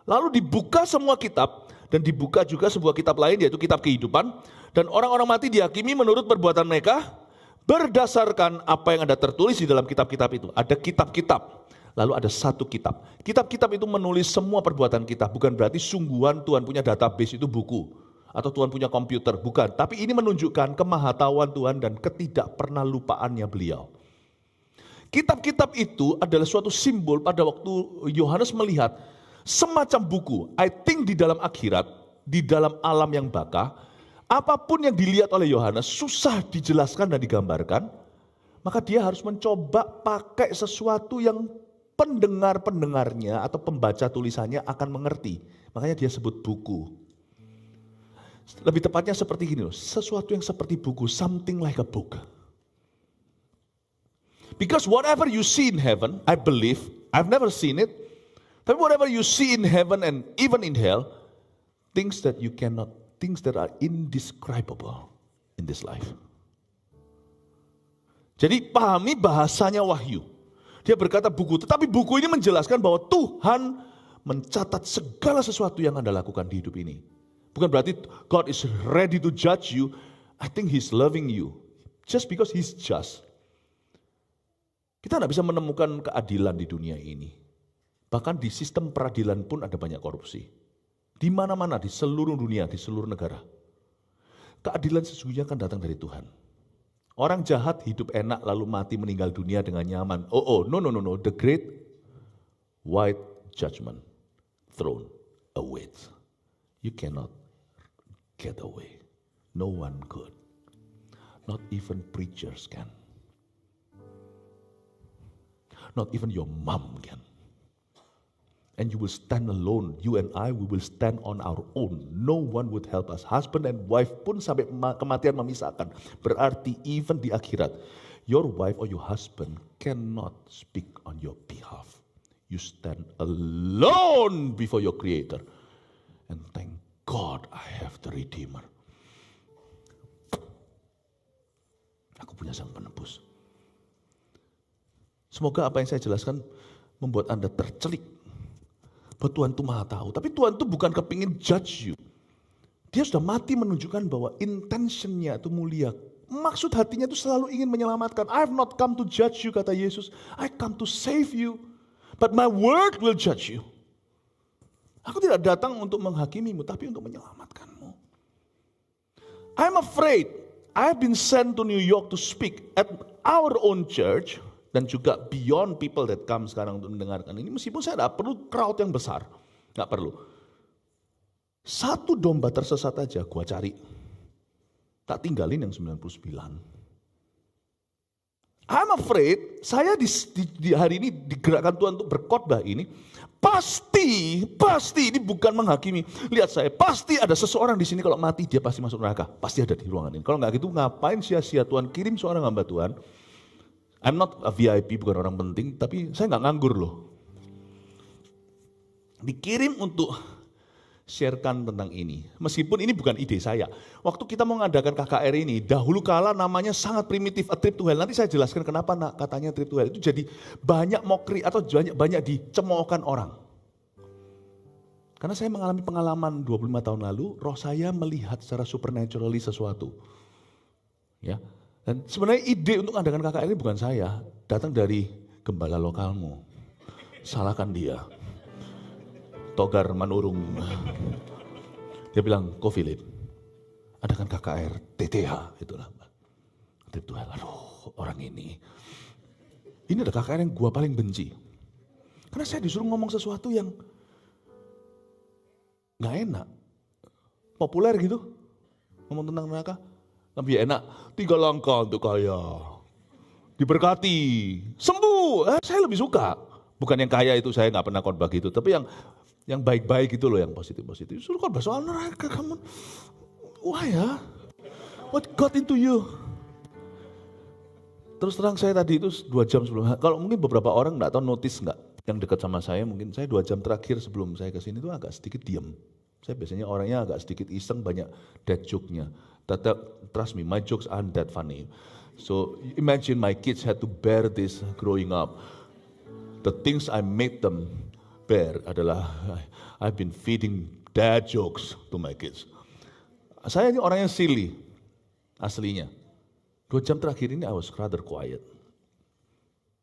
Lalu dibuka semua kitab dan dibuka juga sebuah kitab lain yaitu kitab kehidupan. Dan orang-orang mati dihakimi menurut perbuatan mereka. Berdasarkan apa yang ada tertulis di dalam kitab-kitab itu. Ada kitab-kitab, lalu ada satu kitab. Kitab-kitab itu menulis semua perbuatan kita. Bukan berarti sungguhan Tuhan punya database itu buku. Atau Tuhan punya komputer, bukan. Tapi ini menunjukkan kemahatauan Tuhan dan ketidakpernalupaannya beliau. Kitab-kitab itu adalah suatu simbol pada waktu Yohanes melihat semacam buku. I think di dalam akhirat, di dalam alam yang baka, apapun yang dilihat oleh Yohanes susah dijelaskan dan digambarkan, maka dia harus mencoba pakai sesuatu yang pendengar-pendengarnya atau pembaca tulisannya akan mengerti. Makanya dia sebut buku. Lebih tepatnya seperti gini loh, sesuatu yang seperti buku, something like a book. Because whatever you see in heaven, I believe, I've never seen it, but whatever you see in heaven and even in hell, things that you cannot, things that are indescribable in this life. Jadi pahami bahasanya wahyu. Dia berkata buku, tetapi buku ini menjelaskan bahwa Tuhan mencatat segala sesuatu yang Anda lakukan di hidup ini. Bukan berarti God is ready to judge you. I think He's loving you. Just because He's just. Kita tidak bisa menemukan keadilan di dunia ini. Bahkan di sistem peradilan pun ada banyak korupsi. Di mana-mana, di seluruh dunia, di seluruh negara. Keadilan sesungguhnya akan datang dari Tuhan. Orang jahat hidup enak lalu mati meninggal dunia dengan nyaman. No. The great white judgment throne awaits. You cannot get away. No one could. Not even preachers can. Not even your mom can. And you will stand alone. You and I, we will stand on our own. No one would help us. Husband and wife pun sampai kematian memisahkan. Berarti even di akhirat, your wife or your husband cannot speak on your behalf. You stand alone before your Creator. And thank God I have the Redeemer. Aku punya sang penebus. Semoga apa yang saya jelaskan membuat Anda tercelik. Bahwa Tuhan itu maha tahu. Tapi Tuhan itu bukan kepingin judge you. Dia sudah mati menunjukkan bahwa intentionnya itu mulia. Maksud hatinya itu selalu ingin menyelamatkan. I have not come to judge you, kata Yesus. I come to save you. But my word will judge you. Aku tidak datang untuk menghakimimu, tapi untuk menyelamatkanmu. I'm afraid I have been sent to New York to speak at our own church. Dan juga beyond people that come sekarang untuk mendengarkan ini. Meskipun saya tidak perlu crowd yang besar. Tidak perlu. Satu domba tersesat aja gua cari. Tak tinggalin yang 99. I'm afraid saya di hari ini digerakkan Tuhan untuk berkhotbah ini. Pasti ini bukan menghakimi. Lihat saya, pasti ada seseorang di sini kalau mati dia pasti masuk neraka. Pasti ada di ruangan ini. Kalau nggak gitu ngapain sia-sia Tuhan kirim seorang hamba Tuhan. I'm not a VIP, bukan orang penting, tapi saya nggak nganggur loh. Dikirim untuk sharekan tentang ini. Meskipun ini bukan ide saya. Waktu kita mau mengadakan KKR ini, dahulu kala namanya sangat primitif, a trip to hell. Nanti saya jelaskan kenapa katanya trip to hell. Itu jadi banyak mokri atau banyak dicemoohkan orang. Karena saya mengalami pengalaman 25 tahun lalu, roh saya melihat secara supernaturally sesuatu. Ya. Dan sebenarnya ide untuk mengadakan KKR ini bukan saya, datang dari gembala lokalmu. Salahkan dia. Togar Manurung. Dia bilang, "Ko Philip, adakan KKR TTH." Itulah. Trip to hell. Aduh, orang ini. Ini ada KKR yang gua paling benci. Karena saya disuruh ngomong sesuatu yang gak enak. Populer gitu. Ngomong tentang neraka. Lebih enak, 3 langkah untuk kaya. Diberkati, sembuh. Saya lebih suka. Bukan yang kaya itu, saya gak pernah khotbah gitu. Tapi yang baik-baik itu loh, yang positif-positif. Suruh khotbah soal neraka, kamu. Wah ya, what got into you? Terus terang saya tadi itu 2 jam sebelum, kalau mungkin beberapa orang gak tahu notice gak, yang dekat sama saya, mungkin saya 2 jam terakhir sebelum saya kesini itu agak sedikit diam. Saya biasanya orangnya agak sedikit iseng, banyak dead joke-nya. Trust me, my jokes aren't that funny. So imagine my kids had to bear this growing up. The things I made them bear adalah I've been feeding dad jokes to my kids. Saya ini orang yang silly, aslinya. 2 jam terakhir ini I was rather quiet.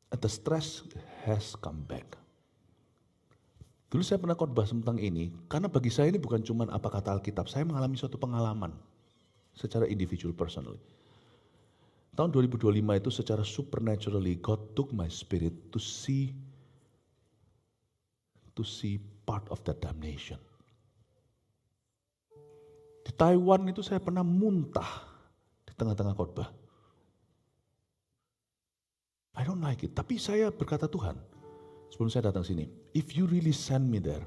And the stress has come back. Dulu saya pernah khotbah tentang ini, karena bagi saya ini bukan cuma apa kata Alkitab, saya mengalami suatu pengalaman. Secara individual, personally. Tahun 2025 itu secara supernaturally, God took my spirit to see part of that damnation. Di Taiwan itu saya pernah muntah di tengah-tengah khotbah. I don't like it, tapi saya berkata Tuhan, sebelum saya datang sini, if you really send me there,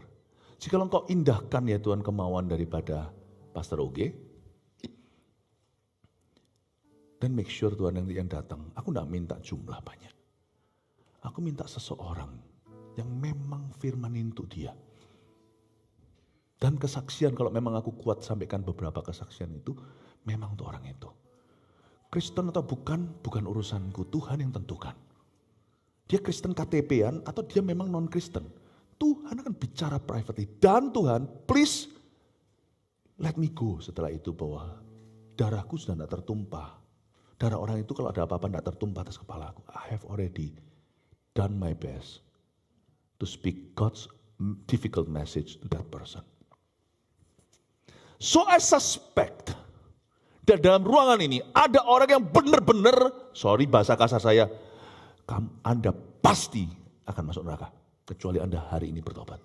jikalau engkau indahkan ya Tuhan kemauan daripada Pastor Oge, dan make sure Tuhan yang datang, aku tidak minta jumlah banyak. Aku minta seseorang yang memang firmanin untuk dia. Dan kesaksian, kalau memang aku kuat sampaikan beberapa kesaksian itu, memang untuk orang itu. Kristen atau bukan urusanku, Tuhan yang tentukan. Dia Kristen KTP-an atau dia memang non-Kristen. Tuhan akan bicara privately. Dan Tuhan, please let me go setelah itu bahwa darahku sudah tidak tertumpah. Darah orang itu kalau ada apa-apa tidak tertumpah atas kepalaku. I have already done my best to speak God's difficult message to that person. So I suspect dan dalam ruangan ini ada orang yang benar-benar, sorry bahasa kasar saya, Anda pasti akan masuk neraka. Kecuali Anda hari ini bertobat.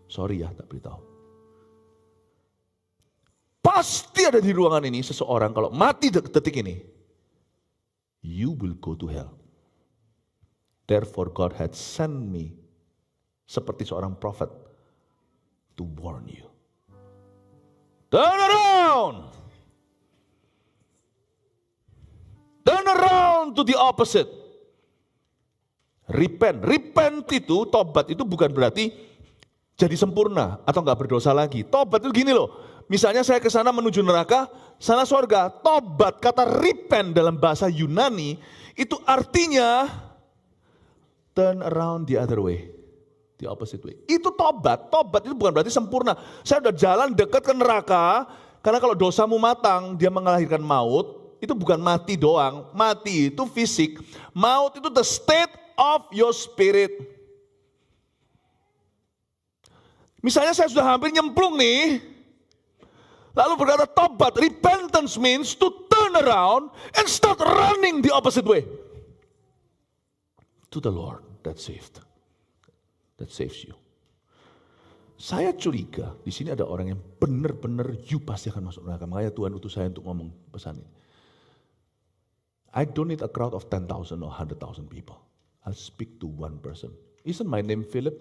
Sorry ya, tak beritahu. Pasti ada di ruangan ini seseorang kalau mati detik ini, you will go to hell. Therefore God had sent me seperti seorang prophet to warn you. Turn around. Turn around to the opposite. Repent. Repent itu, tobat itu bukan berarti jadi sempurna atau nggak berdosa lagi. Tobat itu gini loh. Misalnya saya ke sana menuju neraka, sana surga. Tobat, kata repent dalam bahasa Yunani itu artinya turn around the other way, the opposite way. Itu tobat. Tobat itu bukan berarti sempurna. Saya udah jalan dekat ke neraka, karena kalau dosamu matang, dia mengalahkan maut. Itu bukan mati doang. Mati itu fisik. Maut itu the state of your spirit. Misalnya saya sudah hampir nyemplung nih. Lalu berkata tobat, repentance means to turn around and start running the opposite way. To the Lord that saved. That saves you. Saya curiga di sini ada orang yang benar-benar you pasti akan masuk neraka. Makanya Tuhan utus saya untuk ngomong pesan ini. I don't need a crowd of 10,000 or 100,000 people. I'll speak to one person. Isn't my name Philip?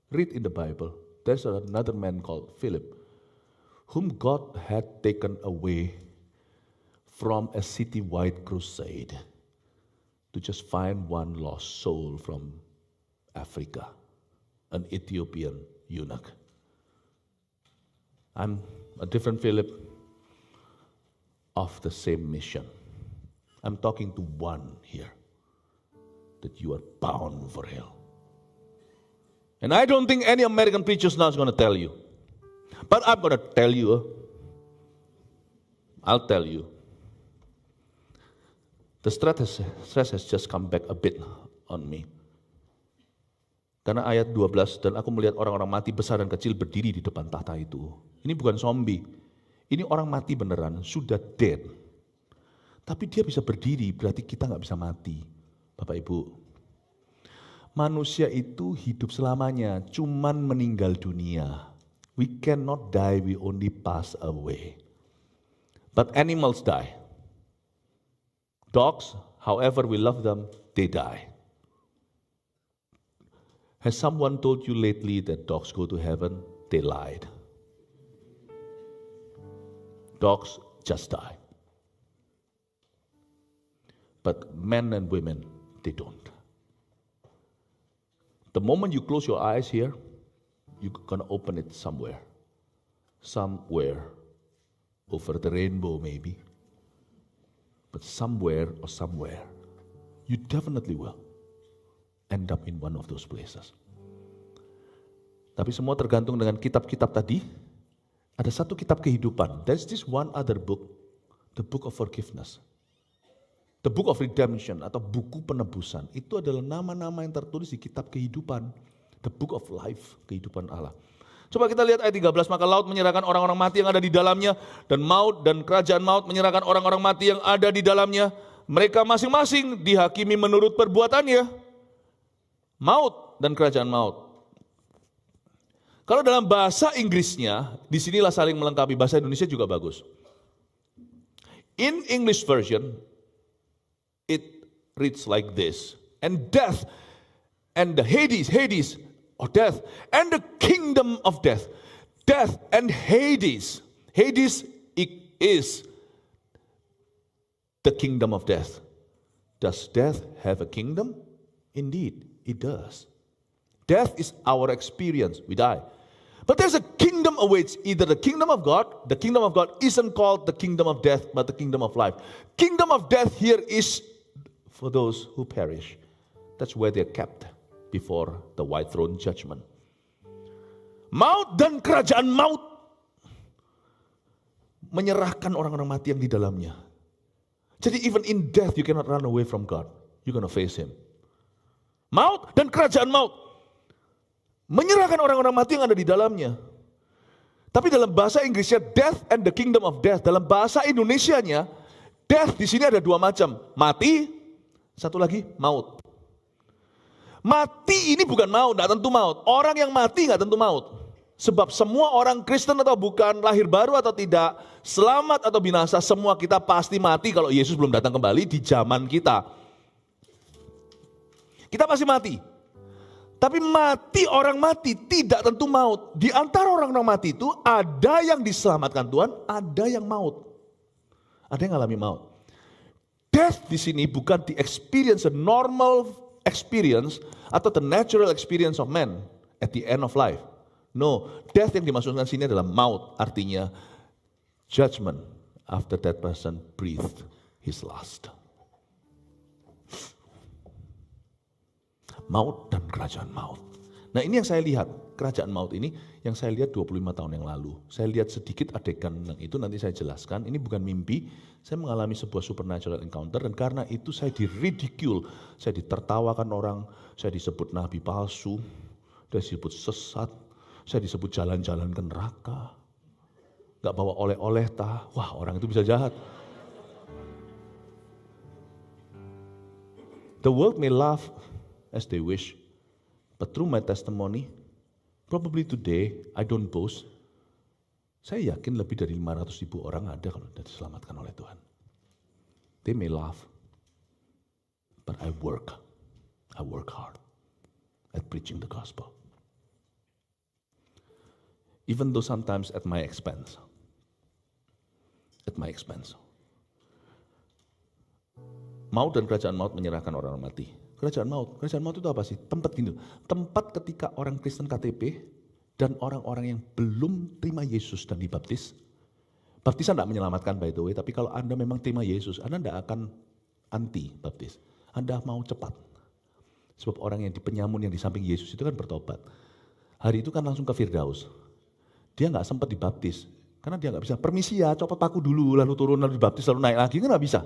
Read in the Bible. There's another man called Philip, whom God had taken away from a citywide crusade to just find one lost soul from Africa, an Ethiopian eunuch. I'm a different Philip of the same mission. I'm talking to one here, that you are bound for hell. And I don't think any American preacher now is going to tell you. But I'm going to tell you, I'll tell you, the stress has just come back a bit on me. Karena ayat 12, dan aku melihat orang-orang mati besar dan kecil berdiri di depan tahta itu. Ini bukan zombie, ini orang mati beneran, sudah dead. Tapi dia bisa berdiri, berarti kita nggak bisa mati. Bapak Ibu, manusia itu hidup selamanya, cuman meninggal dunia. We cannot die, we only pass away. But animals die. Dogs, however we love them, they die. Has someone told you lately that dogs go to heaven? They lied. Dogs just die. But men and women, they don't. The moment you close your eyes here, you're gonna open it somewhere. Somewhere over the rainbow maybe. But somewhere or somewhere, you definitely will end up in one of those places. Tapi semua tergantung dengan kitab-kitab tadi. Ada satu kitab kehidupan. There's this one other book, the book of forgiveness. The book of redemption atau buku penebusan. Itu adalah nama-nama yang tertulis di kitab kehidupan. The book of life, kehidupan Allah. Coba kita lihat ayat 13, maka laut menyerahkan orang-orang mati yang ada di dalamnya, dan maut dan kerajaan maut menyerahkan orang-orang mati yang ada di dalamnya. Mereka masing-masing dihakimi menurut perbuatannya. Maut dan kerajaan maut. Kalau dalam bahasa Inggrisnya, disinilah saling melengkapi, bahasa Indonesia juga bagus. In English version, it reads like this. And death and the Hades, or death, and the kingdom of death. Death and Hades. Hades is the kingdom of death. Does death have a kingdom? Indeed, it does. Death is our experience, we die. But there's a kingdom awaits, either the kingdom of God isn't called the kingdom of death, but the kingdom of life. Kingdom of death here is for those who perish. That's where they're kept before the white throne judgment. Maut dan kerajaan maut menyerahkan orang-orang mati yang di dalamnya. Jadi even in death you cannot run away from God. You're gonna face Him. Maut dan kerajaan maut. Menyerahkan orang-orang mati yang ada di dalamnya. Tapi dalam bahasa Inggrisnya death and the kingdom of death. Dalam bahasa Indonesianya death di sini ada dua macam. Mati, satu lagi maut. Mati ini bukan maut, tidak tentu maut. Orang yang mati tidak tentu maut. Sebab semua orang Kristen atau bukan, lahir baru atau tidak, selamat atau binasa, semua kita pasti mati kalau Yesus belum datang kembali di zaman kita. Kita pasti mati. Tapi mati, orang mati tidak tentu maut. Di antara orang-orang mati itu ada yang diselamatkan Tuhan, ada yang maut. Ada yang mengalami maut. Death di sini bukan the experience, a normal experience atau the natural experience of man at the end of life. No, death yang dimaksudkan sini adalah maut, artinya judgment after that person breathed his last. Maut dan kerajaan maut. Nah ini yang saya lihat, kerajaan maut ini yang saya lihat 25 tahun yang lalu. Saya lihat sedikit adegan yang itu, nanti saya jelaskan. Ini bukan mimpi, saya mengalami sebuah supernatural encounter dan karena itu saya diridicule, saya ditertawakan orang, saya disebut nabi palsu, saya disebut sesat, saya disebut jalan-jalan ke neraka. Gak bawa oleh-oleh tah, wah orang itu bisa jahat. The world may laugh as they wish, but through my testimony, probably today, I don't boast, saya yakin lebih dari 500,000 orang ada kalau sudah diselamatkan oleh Tuhan. They may laugh, but I work hard at preaching the gospel. Even though sometimes at my expense. Maut dan kerajaan maut menyerahkan orang mati. Kerajaan maut itu apa sih? Tempat gini, tempat ketika orang Kristen KTP dan orang-orang yang belum terima Yesus dan dibaptis. Baptisan tidak menyelamatkan by the way, tapi kalau Anda memang terima Yesus, Anda tidak akan anti baptis. Anda mau cepat. Sebab orang yang di penyamun yang di samping Yesus itu kan bertobat. Hari itu kan langsung ke Firdaus. Dia nggak sempat dibaptis, karena dia nggak bisa. Permisi ya, copot paku dulu, lalu turun, lalu dibaptis, lalu naik lagi, kan nggak bisa.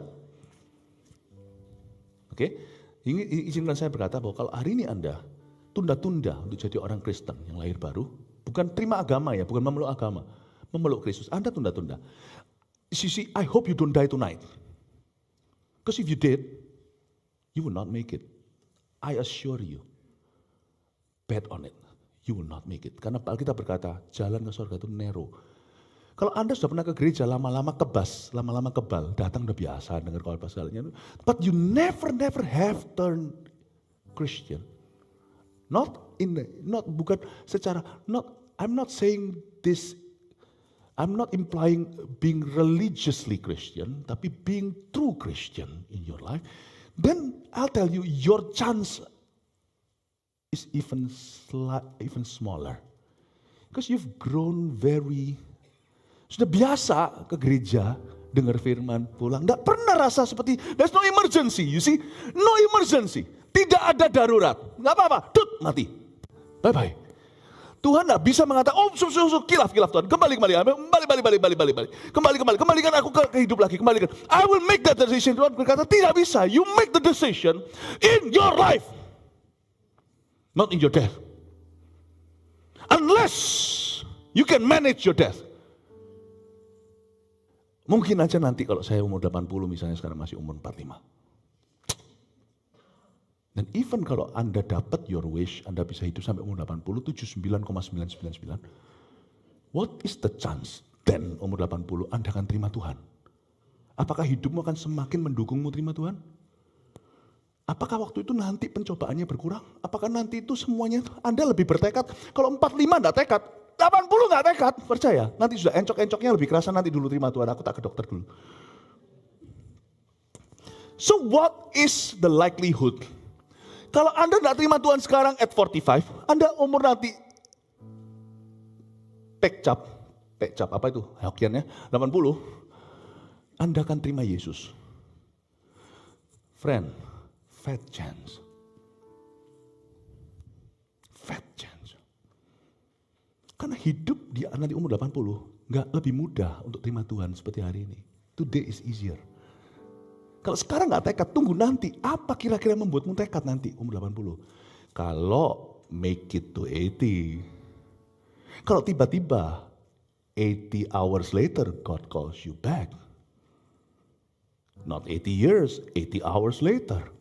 Oke? Izinkan saya berkata bahwa kalau hari ini Anda tunda-tunda untuk jadi orang Kristen yang lahir baru, bukan terima agama ya, bukan memeluk agama, memeluk Kristus, Anda tunda-tunda. See, I hope you don't die tonight. Because if you did, you will not make it. I assure you, bet on it, you will not make it. Karena Alkitab berkata, jalan ke surga itu narrow. Kalau Anda sudah pernah ke gereja, lama-lama kebal, datang udah biasa dengar khotbah segalanya. But you never have turned Christian. I'm not saying this, I'm not implying being religiously Christian, tapi being true Christian in your life. Then I'll tell you, your chance is even smaller. Because you've grown sudah biasa ke gereja, dengar firman, pulang. Tidak pernah rasa seperti, there's no emergency, you see. No emergency. Tidak ada darurat. Nggak apa-apa, mati. Bye-bye. Tuhan tidak bisa mengatakan, kilaf Tuhan. Kembali. Kembalikan aku ke hidup lagi, kembalikan. I will make that decision. Tuhan berkata, tidak bisa. You make the decision in your life. Not in your death. Unless you can manage your death. Mungkin aja nanti kalau saya umur 80 misalnya sekarang masih umur 45. Dan even kalau Anda dapat your wish, Anda bisa hidup sampai umur 80, 79,999. What is the chance then umur 80 Anda akan terima Tuhan? Apakah hidupmu akan semakin mendukungmu terima Tuhan? Apakah waktu itu nanti pencobaannya berkurang? Apakah nanti itu semuanya Anda lebih bertekad? Kalau 45 enggak tekad, 80 nggak tekad, percaya. Nanti sudah encok-encoknya lebih kerasa, nanti dulu terima Tuhan, aku tak ke dokter dulu. So what is the likelihood? Kalau Anda tidak terima Tuhan sekarang at 45, Anda umur nanti pekcap apa itu? Hokiannya 80, Anda akan terima Yesus. Friend, fat chance. Karena hidup di nanti umur 80 nggak lebih mudah untuk terima Tuhan seperti hari ini. Today is easier. Kalau sekarang nggak tekad, tunggu nanti. Apa kira-kira membuatmu tekad nanti umur 80? Kalau make it to 80. Kalau tiba-tiba 80 hours later God calls you back. Not 80 years, 80 hours later.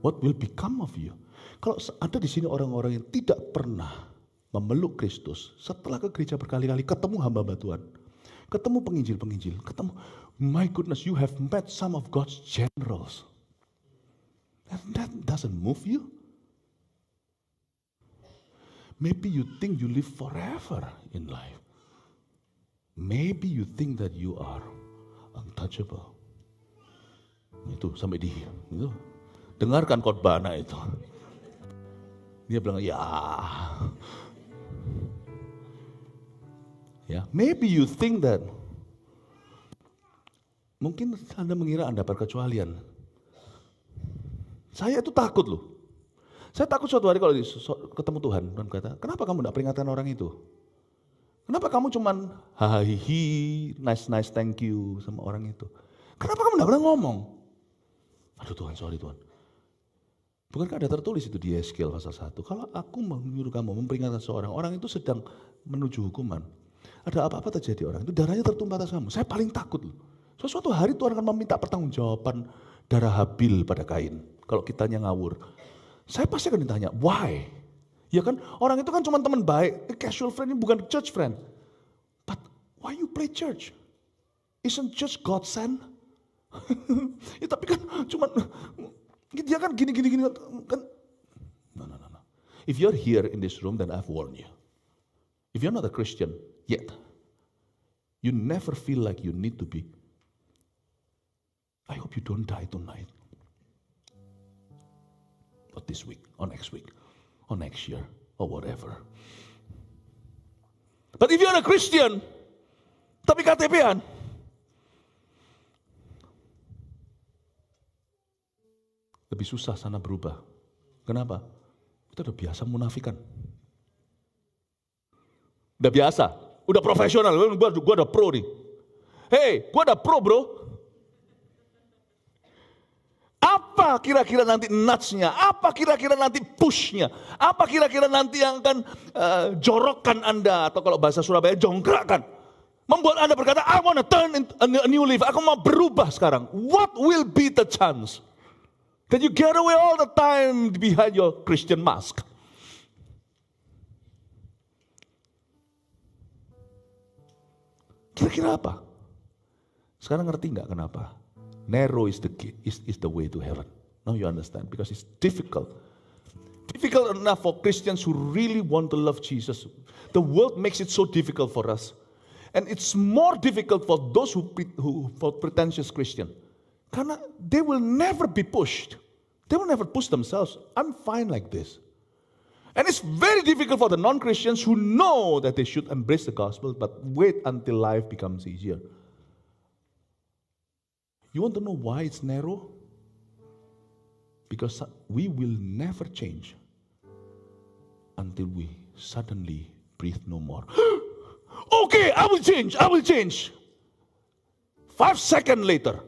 What will become of you? Kalau ada di sini orang-orang yang tidak pernah memeluk Kristus, setelah ke gereja berkali-kali, ketemu hamba-hamba Tuhan, ketemu penginjil-penginjil, ketemu, my goodness, you have met some of God's generals. And that doesn't move you. Maybe you think you live forever in life. Maybe you think that you are untouchable. Itu sampai di itu. Dengarkan khotbah anak itu. Dia bilang, ya, maybe you think that. Mungkin Anda mengira Anda berkecualian. Saya itu takut loh. Saya takut suatu hari kalau ketemu Tuhan kata, kenapa kamu tidak peringatkan orang itu? Kenapa kamu cuman hahihi, nice thank you sama orang itu? Kenapa kamu tidak pernah ngomong? Aduh Tuhan, sorry Tuhan. Bukankah ada tertulis itu di Yeskiel pasal 1? Kalau aku menyuruh kamu memperingatkan seorang, orang itu sedang menuju hukuman. Ada apa-apa terjadi orang itu, darahnya tertumpah atas kamu. Saya paling takut loh. Suatu hari Tuhan akan meminta pertanggungjawaban darah Habil pada Kain. Kalau kitanya ngawur. Saya pasti akan ditanya, why? Ya kan, orang itu kan cuma teman baik. Casual friend ini bukan church friend. But why you play church? Isn't church God sent? Ya tapi kan cuma... Dia kan gini kan. No. If you're here in this room, then I've warned you. If you're not a Christian yet, you never feel like you need to be. I hope you don't die tonight. Or this week, or next week, or next year, or whatever. But if you're a Christian, tapi KTP-an, lebih susah sana berubah. Kenapa? Kita udah biasa munafikan. Udah biasa, udah profesional. Gue udah pro nih. Hey, gue udah pro bro. Apa kira-kira nanti nuts-nya? Apa kira-kira nanti push-nya? Apa kira-kira nanti yang akan jorokkan Anda? Atau kalau bahasa Surabaya, jongkrakkan. Membuat Anda berkata, I want to turn into a new leaf. Aku mau berubah sekarang. What will be the chance? That you get away all the time behind your Christian mask. Kira-kira apa? Sekarang ngerti nggak kenapa? Narrow is the key, is the way to heaven. Now you understand, because it's difficult. Difficult enough for Christians who really want to love Jesus. The world makes it so difficult for us. And it's more difficult for those who for pretentious Christian. Karena they will never be pushed. They will never push themselves. I'm fine like this. And it's very difficult for the non-Christians who know that they should embrace the gospel, but wait until life becomes easier. You want to know why it's narrow? Because we will never change until we suddenly breathe no more. Okay, I will change. 5 seconds later,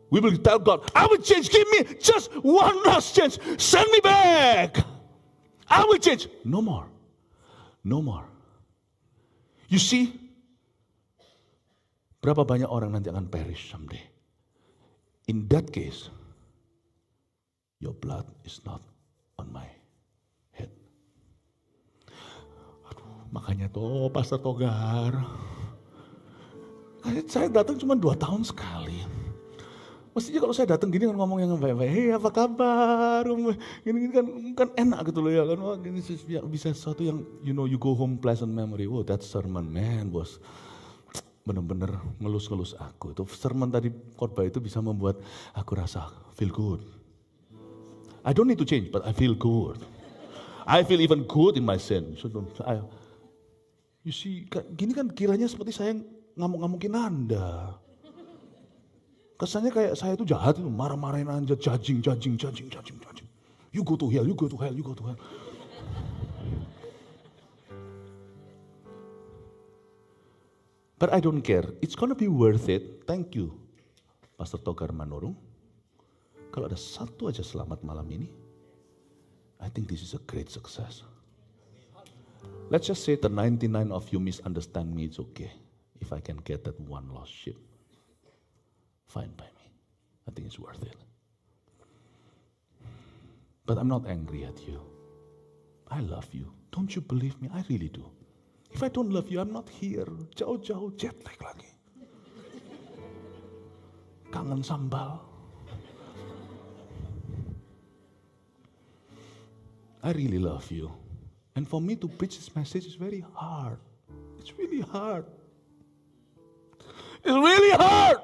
we will tell God, I will change, give me just one last chance, send me back. I will change. No more. You see, berapa banyak orang nanti akan perish someday. In that case, your blood is not on my head. Aduh, makanya tuh Pastor Togar, saya datang cuma 2 tahun sekali. Mestinya kalau saya datang gini kan ngomong yang baik-baik, hey apa kabar, gini kan enak gitu loh ya kan, wah gini bisa sesuatu yang you go home pleasant memory. Wow, that sermon man bos, bener-bener ngelus-ngelus aku. Itu sermon tadi khotbah itu bisa membuat aku rasa feel good. I don't need to change, but I feel good. I feel even good in my sin. You see, gini kan kiranya seperti saya ngamuk-ngamukin Anda. Kesannya kayak saya itu jahat, marah-marahin Anda, judging. You go to hell. But I don't care. It's gonna be worth it. Thank you, Pastor Togar Manurung. Kalau ada satu aja selamat malam ini, I think this is a great success. Let's just say the 99 of you misunderstand me, it's okay. If I can get that one lost sheep, fine by me. I think it's worth it. But I'm not angry at you. I love you. Don't you believe me? I really do. If I don't love you, I'm not here. Jauh-jauh jet lag lagi. Kangen sambal. I really love you. And for me to preach this message is very hard. It's really hard. It's really hard.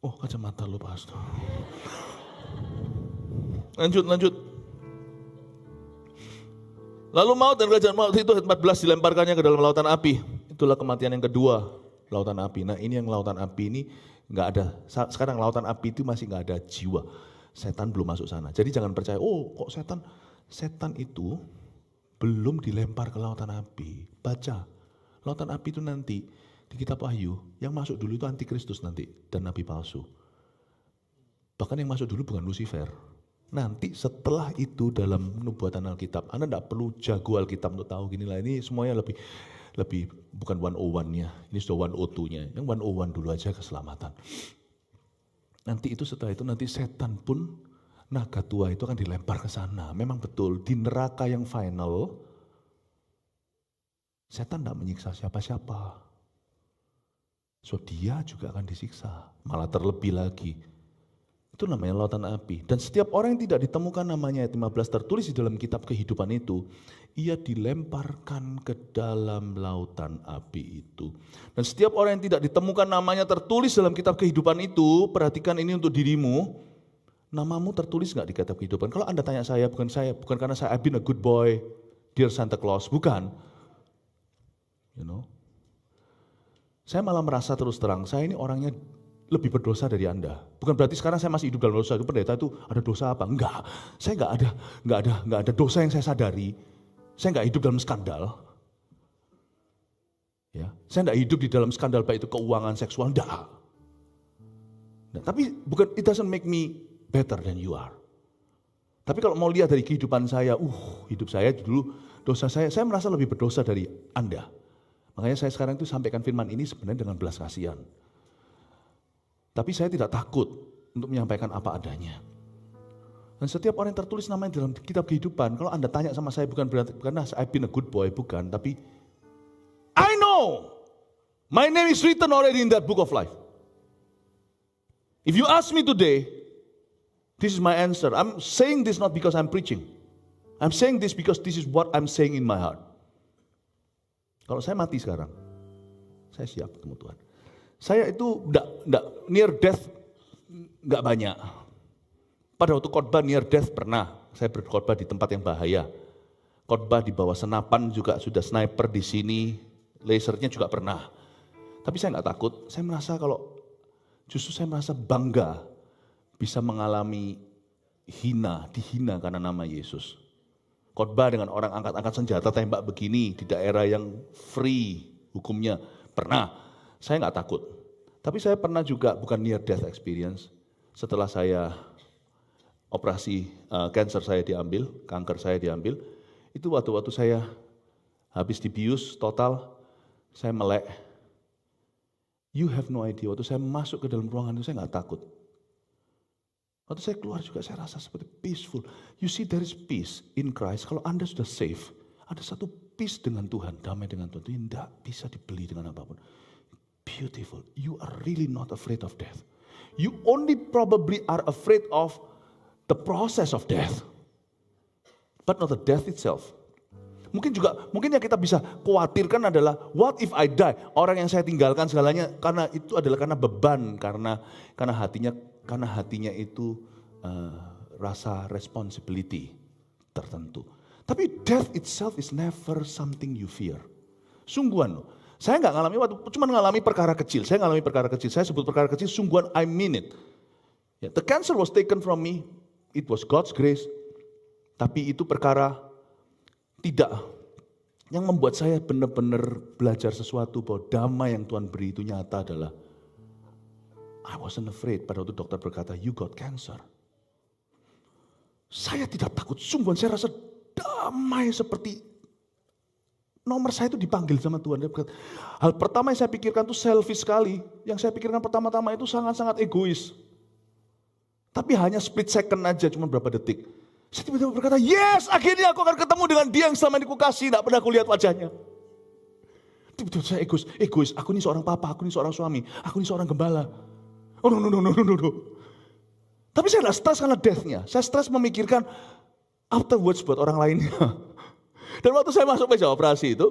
Oh, kacamata lu, Pastor. Lanjut. Lalu maut dan kerajaan maut itu ayat 14 dilemparkannya ke dalam lautan api. Itulah kematian yang kedua, lautan api. Nah ini yang lautan api ini nggak ada. Sekarang lautan api itu masih nggak ada jiwa. Setan belum masuk sana. Jadi jangan percaya, oh kok setan itu belum dilempar ke lautan api. Baca, lautan api itu nanti di kitab Wahyu, yang masuk dulu itu antikristus nanti dan nabi palsu. Bahkan yang masuk dulu bukan Lucifer. Nanti setelah itu dalam nubuatan Alkitab, Anda tidak perlu jago Alkitab untuk tahu gini lah. Ini semuanya lebih bukan 101-nya, ini sudah 102-nya. Yang 101 dulu aja keselamatan. Nanti itu setelah itu nanti setan pun, naga tua itu akan dilempar ke sana. Memang betul, di neraka yang final, setan tidak menyiksa siapa-siapa. So dia juga akan disiksa, malah terlebih lagi. Itu namanya lautan api. Dan setiap orang yang tidak ditemukan namanya ayat 15 tertulis di dalam kitab kehidupan itu, ia dilemparkan ke dalam lautan api itu. Dan setiap orang yang tidak ditemukan namanya tertulis dalam kitab kehidupan itu, perhatikan ini untuk dirimu, namamu tertulis nggak di kitab kehidupan? Kalau Anda tanya saya, bukan karena saya I've been a good boy, dear Santa Claus, bukan. You know. Saya malah merasa terus terang, saya ini orangnya lebih berdosa dari Anda. Bukan berarti sekarang saya masih hidup dalam dosa. Pendeta itu ada dosa apa? Enggak. Saya enggak ada dosa yang saya sadari. Saya enggak hidup dalam skandal. Ya, saya enggak hidup di dalam skandal baik itu keuangan seksual, enggak. Nah, tapi bukan it doesn't make me better than you are. Tapi kalau mau lihat dari kehidupan saya, hidup saya dulu dosa saya merasa lebih berdosa dari Anda. Makanya saya sekarang itu sampaikan firman ini sebenarnya dengan belas kasihan. Tapi saya tidak takut untuk menyampaikan apa adanya. Dan setiap orang yang tertulis namanya dalam kitab kehidupan, kalau Anda tanya sama saya bukan berarti karena I've been a good boy, bukan. Tapi I know my name is written already in that book of life. If you ask me today, this is my answer. I'm saying this not because I'm preaching. I'm saying this because this is what I'm saying in my heart. Kalau saya mati sekarang, saya siap ketemu Tuhan. Saya itu enggak near death enggak banyak. Pada waktu khotbah near death pernah. Saya berkhotbah di tempat yang bahaya. Khotbah di bawah senapan juga sudah sniper di sini, lasernya juga pernah. Tapi saya enggak takut. Saya merasa justru saya merasa bangga bisa mengalami dihina karena nama Yesus. Khotbah dengan orang angkat-angkat senjata tembak begini di daerah yang free hukumnya pernah. Saya nggak takut, tapi saya pernah juga bukan near death experience. Setelah saya operasi kanker saya diambil, itu waktu saya habis dibius total, saya melek. You have no idea, waktu saya masuk ke dalam ruangan itu saya nggak takut. Waktu saya keluar juga saya rasa seperti peaceful. You see there is peace in Christ. Kalau Anda sudah safe, ada satu peace dengan Tuhan, damai dengan Tuhan. Itu tidak bisa dibeli dengan apapun. Beautiful. You are really not afraid of death. You only probably are afraid of the process of death, but not the death itself. Mungkin yang kita bisa khawatirkan adalah what if I die? Orang yang saya tinggalkan segalanya karena itu adalah karena beban, karena hatinya itu rasa responsibility tertentu. Tapi death itself is never something you fear. Sungguhan loh. Saya nggak ngalami cuma ngalami perkara kecil. Saya ngalami perkara kecil. Saya sebut perkara kecil, sungguhan I mean it. Ya, the cancer was taken from me. It was God's grace. Tapi itu perkara tidak. Yang membuat saya benar-benar belajar sesuatu bahwa damai yang Tuhan beri itu nyata adalah I wasn't afraid. Pada waktu dokter berkata, you got cancer. Saya tidak takut. Sungguhan saya rasa damai seperti nomor saya itu dipanggil sama Tuhan. Hal pertama yang saya pikirkan itu selfish sekali. Yang saya pikirkan pertama-tama itu sangat-sangat egois. Tapi hanya split second aja, cuma berapa detik. Saya tiba-tiba berkata, yes, akhirnya aku akan ketemu dengan dia yang selama ini kukasih, tidak pernah aku lihat wajahnya. Tiba-tiba saya egois. Aku ini seorang papa, aku ini seorang suami, aku ini seorang gembala. Oh no. Tapi saya tidak stres karena death-nya. Saya stres memikirkan afterwards buat orang lainnya. Dan waktu saya masuk meja operasi itu,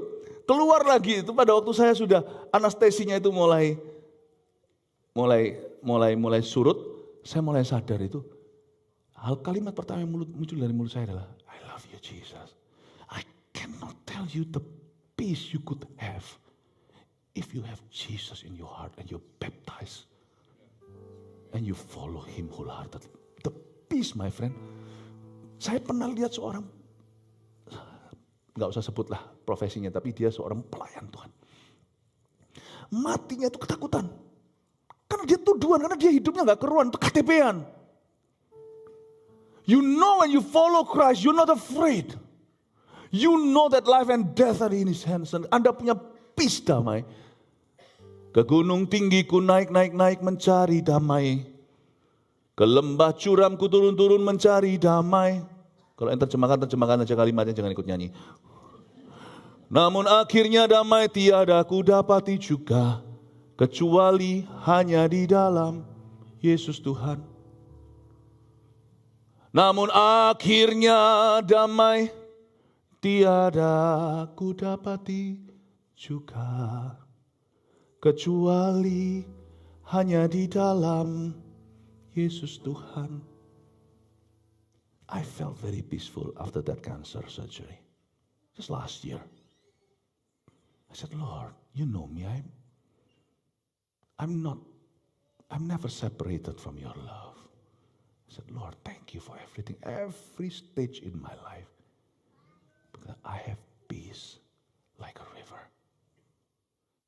keluar lagi itu pada waktu saya sudah anestesinya itu mulai surut, saya mulai sadar itu. Hal kalimat pertama yang muncul dari mulut saya adalah, I love you Jesus. I cannot tell you the peace you could have if you have Jesus in your heart and you're baptized and you follow Him wholeheartedly. The peace, my friend. Saya pernah lihat seorang, gak usah sebutlah profesinya, tapi dia seorang pelayan Tuhan. Matinya itu ketakutan. Karena dia tuduhan, karena dia hidupnya gak keruan, itu KTP-an. You know when you follow Christ, you're not afraid. You know that life and death are in His hands. Dan Anda punya peace damai. Ke gunung tinggi ku naik mencari damai. Ke lembah curam ku turun mencari damai. Kalau yang terjemahkan aja kalimatnya, jangan ikut nyanyi. Namun akhirnya damai tiada ku dapati juga. Kecuali hanya di dalam Yesus Tuhan. Namun akhirnya damai tiada ku dapati juga. Kecuali hanya di dalam Yesus Tuhan. I felt very peaceful after that cancer surgery. Just last year. I said, Lord, you know me. I'm never separated from your love. I said, Lord, thank you for everything, every stage in my life. Because I have peace like a river.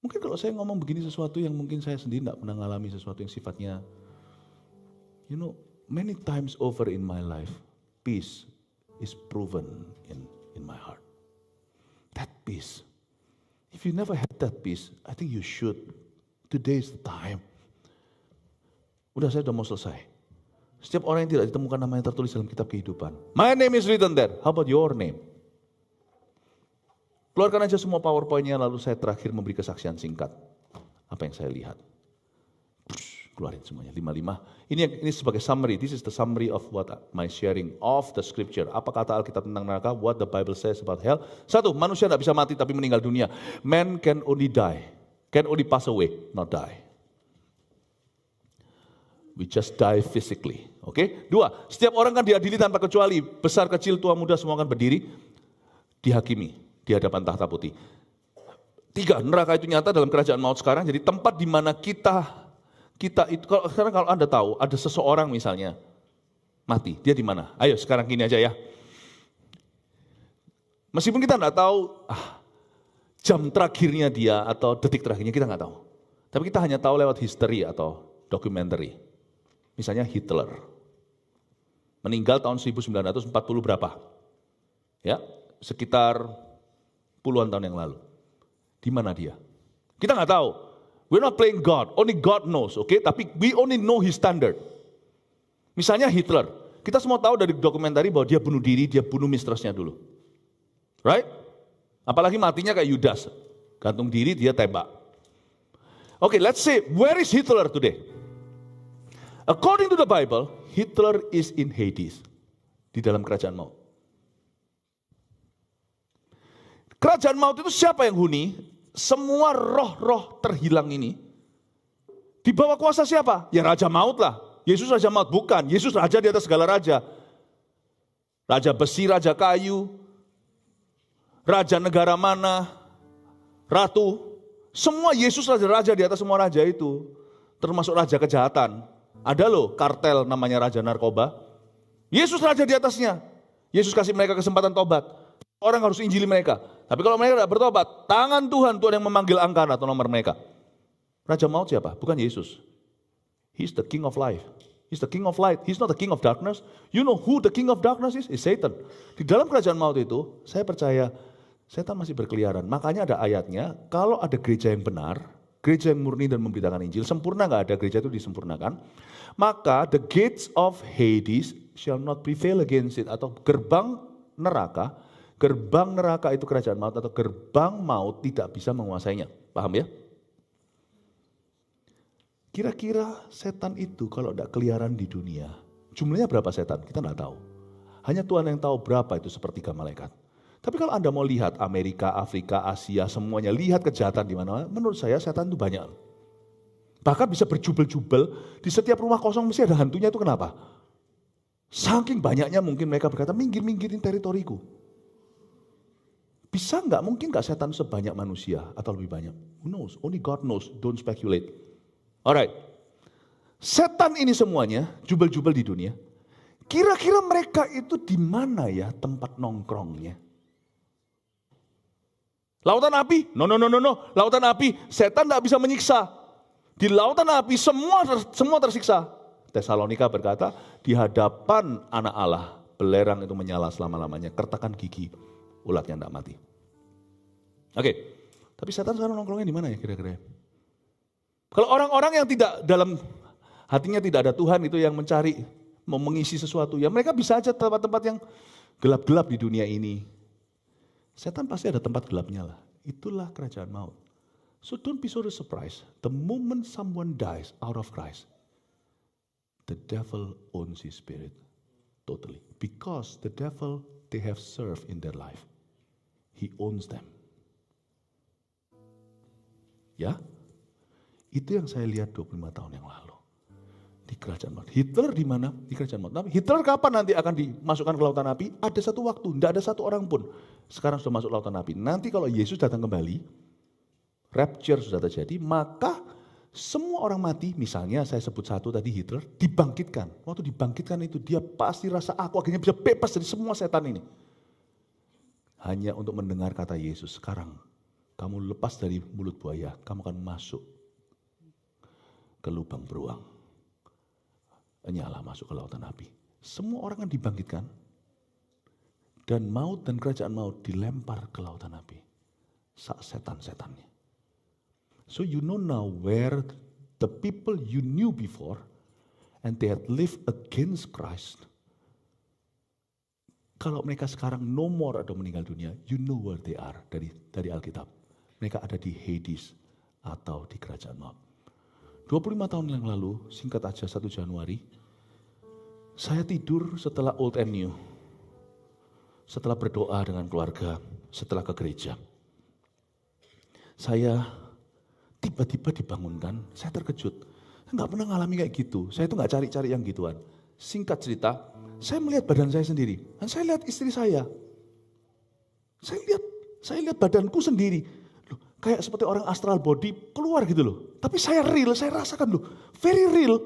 Mungkin kalau saya ngomong begini sesuatu yang mungkin saya sendiri tidak pernah mengalami sesuatu yang sifatnya, many times over in my life, peace is proven in my heart. That peace. If you never had that peace, I think you should. Today is the time. Saya udah mau selesai. Setiap orang yang tidak ditemukan namanya tertulis dalam kitab kehidupan. My name is written there. How about your name? Keluarkan aja semua PowerPoint-nya, lalu saya terakhir memberi kesaksian singkat. Apa yang saya lihat. Keluarin semuanya, 5. Ini sebagai summary. This is the summary of what my sharing of the scripture. Apa kata Alkitab tentang neraka? What the Bible says about hell. 1, manusia tidak bisa mati tapi meninggal dunia. Man can only die. Can only pass away, not die. We just die physically. Oke? 2, setiap orang kan diadili tanpa kecuali. Besar, kecil, tua, muda, semua kan berdiri. Dihakimi di hadapan tahta putih. 3, neraka itu nyata dalam kerajaan maut sekarang. Jadi tempat di mana kita itu, sekarang kalau Anda tahu, ada seseorang misalnya mati, dia di mana? Ayo sekarang gini aja ya. Meskipun kita nggak tahu jam terakhirnya dia atau detik terakhirnya, kita nggak tahu. Tapi kita hanya tahu lewat history atau documentary. Misalnya Hitler. Meninggal tahun 1940 berapa? Ya, sekitar puluhan tahun yang lalu. Di mana dia? Kita nggak tahu. We're not playing God, only God knows, oke? Tapi we only know His standard. Misalnya Hitler, kita semua tahu dari dokumentari bahwa dia bunuh diri, dia bunuh mistressnya dulu. Right? Apalagi matinya kayak Yudas, gantung diri, dia tembak. Oke, let's say, where is Hitler today? According to the Bible, Hitler is in Hades, di dalam kerajaan maut. Kerajaan maut itu siapa yang huni? Semua roh-roh terhilang ini di bawah kuasa siapa? Ya Raja Maut lah. Yesus Raja Maut bukan. Yesus Raja di atas segala raja. Raja besi, raja kayu, raja negara mana, ratu. Semua Yesus raja-raja di atas semua raja itu. Termasuk raja kejahatan. Ada loh kartel namanya raja narkoba. Yesus raja di atasnya. Yesus kasih mereka kesempatan tobat. Orang harus injili mereka. Tapi kalau mereka tidak bertobat, tangan Tuhan yang memanggil angka atau nomor mereka. Raja maut siapa? Bukan Yesus. He's the king of life. He's the king of light. He's not the king of darkness. You know who the king of darkness is? Is Satan. Di dalam kerajaan maut itu, saya percaya setan masih berkeliaran. Makanya ada ayatnya, kalau ada gereja yang benar, gereja yang murni dan memberitakan Injil, sempurna nggak ada, gereja itu disempurnakan, maka the gates of Hades shall not prevail against it, atau gerbang neraka itu kerajaan maut, atau gerbang maut tidak bisa menguasainya. Paham ya? Kira-kira setan itu kalau tidak keliaran di dunia, jumlahnya berapa setan? Kita tidak tahu. Hanya Tuhan yang tahu berapa itu sepertiga malaikat. Tapi kalau Anda mau lihat Amerika, Afrika, Asia, semuanya, lihat kejahatan di mana-mana, menurut saya setan itu banyak. Bahkan bisa berjubel-jubel, di setiap rumah kosong mesti ada hantunya, itu kenapa? Saking banyaknya mungkin mereka berkata, minggir-minggirin teritoriku. Bisa nggak? Mungkin nggak setan sebanyak manusia atau lebih banyak? Who knows? Only God knows, don't speculate. Alright, setan ini semuanya, jubel-jubel di dunia, kira-kira mereka itu di mana ya tempat nongkrongnya? Lautan api? No. Lautan api, setan tidak bisa menyiksa. Di lautan api semua tersiksa. Tesalonika berkata, di hadapan anak Allah, belerang itu menyala selama-lamanya, kertakan gigi, ulatnya tidak mati. Oke, tapi setan sekarang nongkrongnya di mana ya kira-kira? Kalau orang-orang yang tidak dalam hatinya tidak ada Tuhan itu yang mencari, mau mengisi sesuatu, ya mereka bisa aja tempat-tempat yang gelap-gelap di dunia ini. Setan pasti ada tempat gelapnya lah. Itulah kerajaan maut. So don't be so surprised. The moment someone dies out of Christ, the devil owns his spirit totally. Because the devil they have served in their life, he owns them. Ya, itu yang saya lihat 25 tahun yang lalu. Di kerajaan maut. Hitler di mana? Di kerajaan maut. Tapi Hitler kapan nanti akan dimasukkan ke lautan api? Ada satu waktu, tidak ada satu orang pun. Sekarang sudah masuk lautan api. Nanti kalau Yesus datang kembali, rapture sudah terjadi, maka semua orang mati, misalnya saya sebut satu tadi Hitler, dibangkitkan. Waktu dibangkitkan itu dia pasti rasa aku akhirnya bisa bebas dari semua setan ini. Hanya untuk mendengar kata Yesus, sekarang kamu lepas dari mulut buaya, kamu akan masuk ke lubang beruang. Nyala masuk ke lautan api. Semua orang akan dibangkitkan. Dan maut dan kerajaan maut dilempar ke lautan api. Setan-setannya. So you know now where the people you knew before and they had lived against Christ. Kalau mereka sekarang no more atau meninggal dunia, you know where they are dari Alkitab. Mereka ada di Hades atau di kerajaan maut. 25 tahun yang lalu, singkat aja 1 Januari, saya tidur setelah Old and New. Setelah berdoa dengan keluarga, setelah ke gereja. Saya tiba-tiba dibangunkan, saya terkejut. Saya nggak pernah ngalami kayak gitu, saya itu nggak cari-cari yang gituan. Singkat cerita, saya melihat badan saya sendiri, dan saya lihat istri saya. Saya lihat badanku sendiri. Kayak seperti orang astral body keluar gitu loh. Tapi saya real, saya rasakan loh. Very real.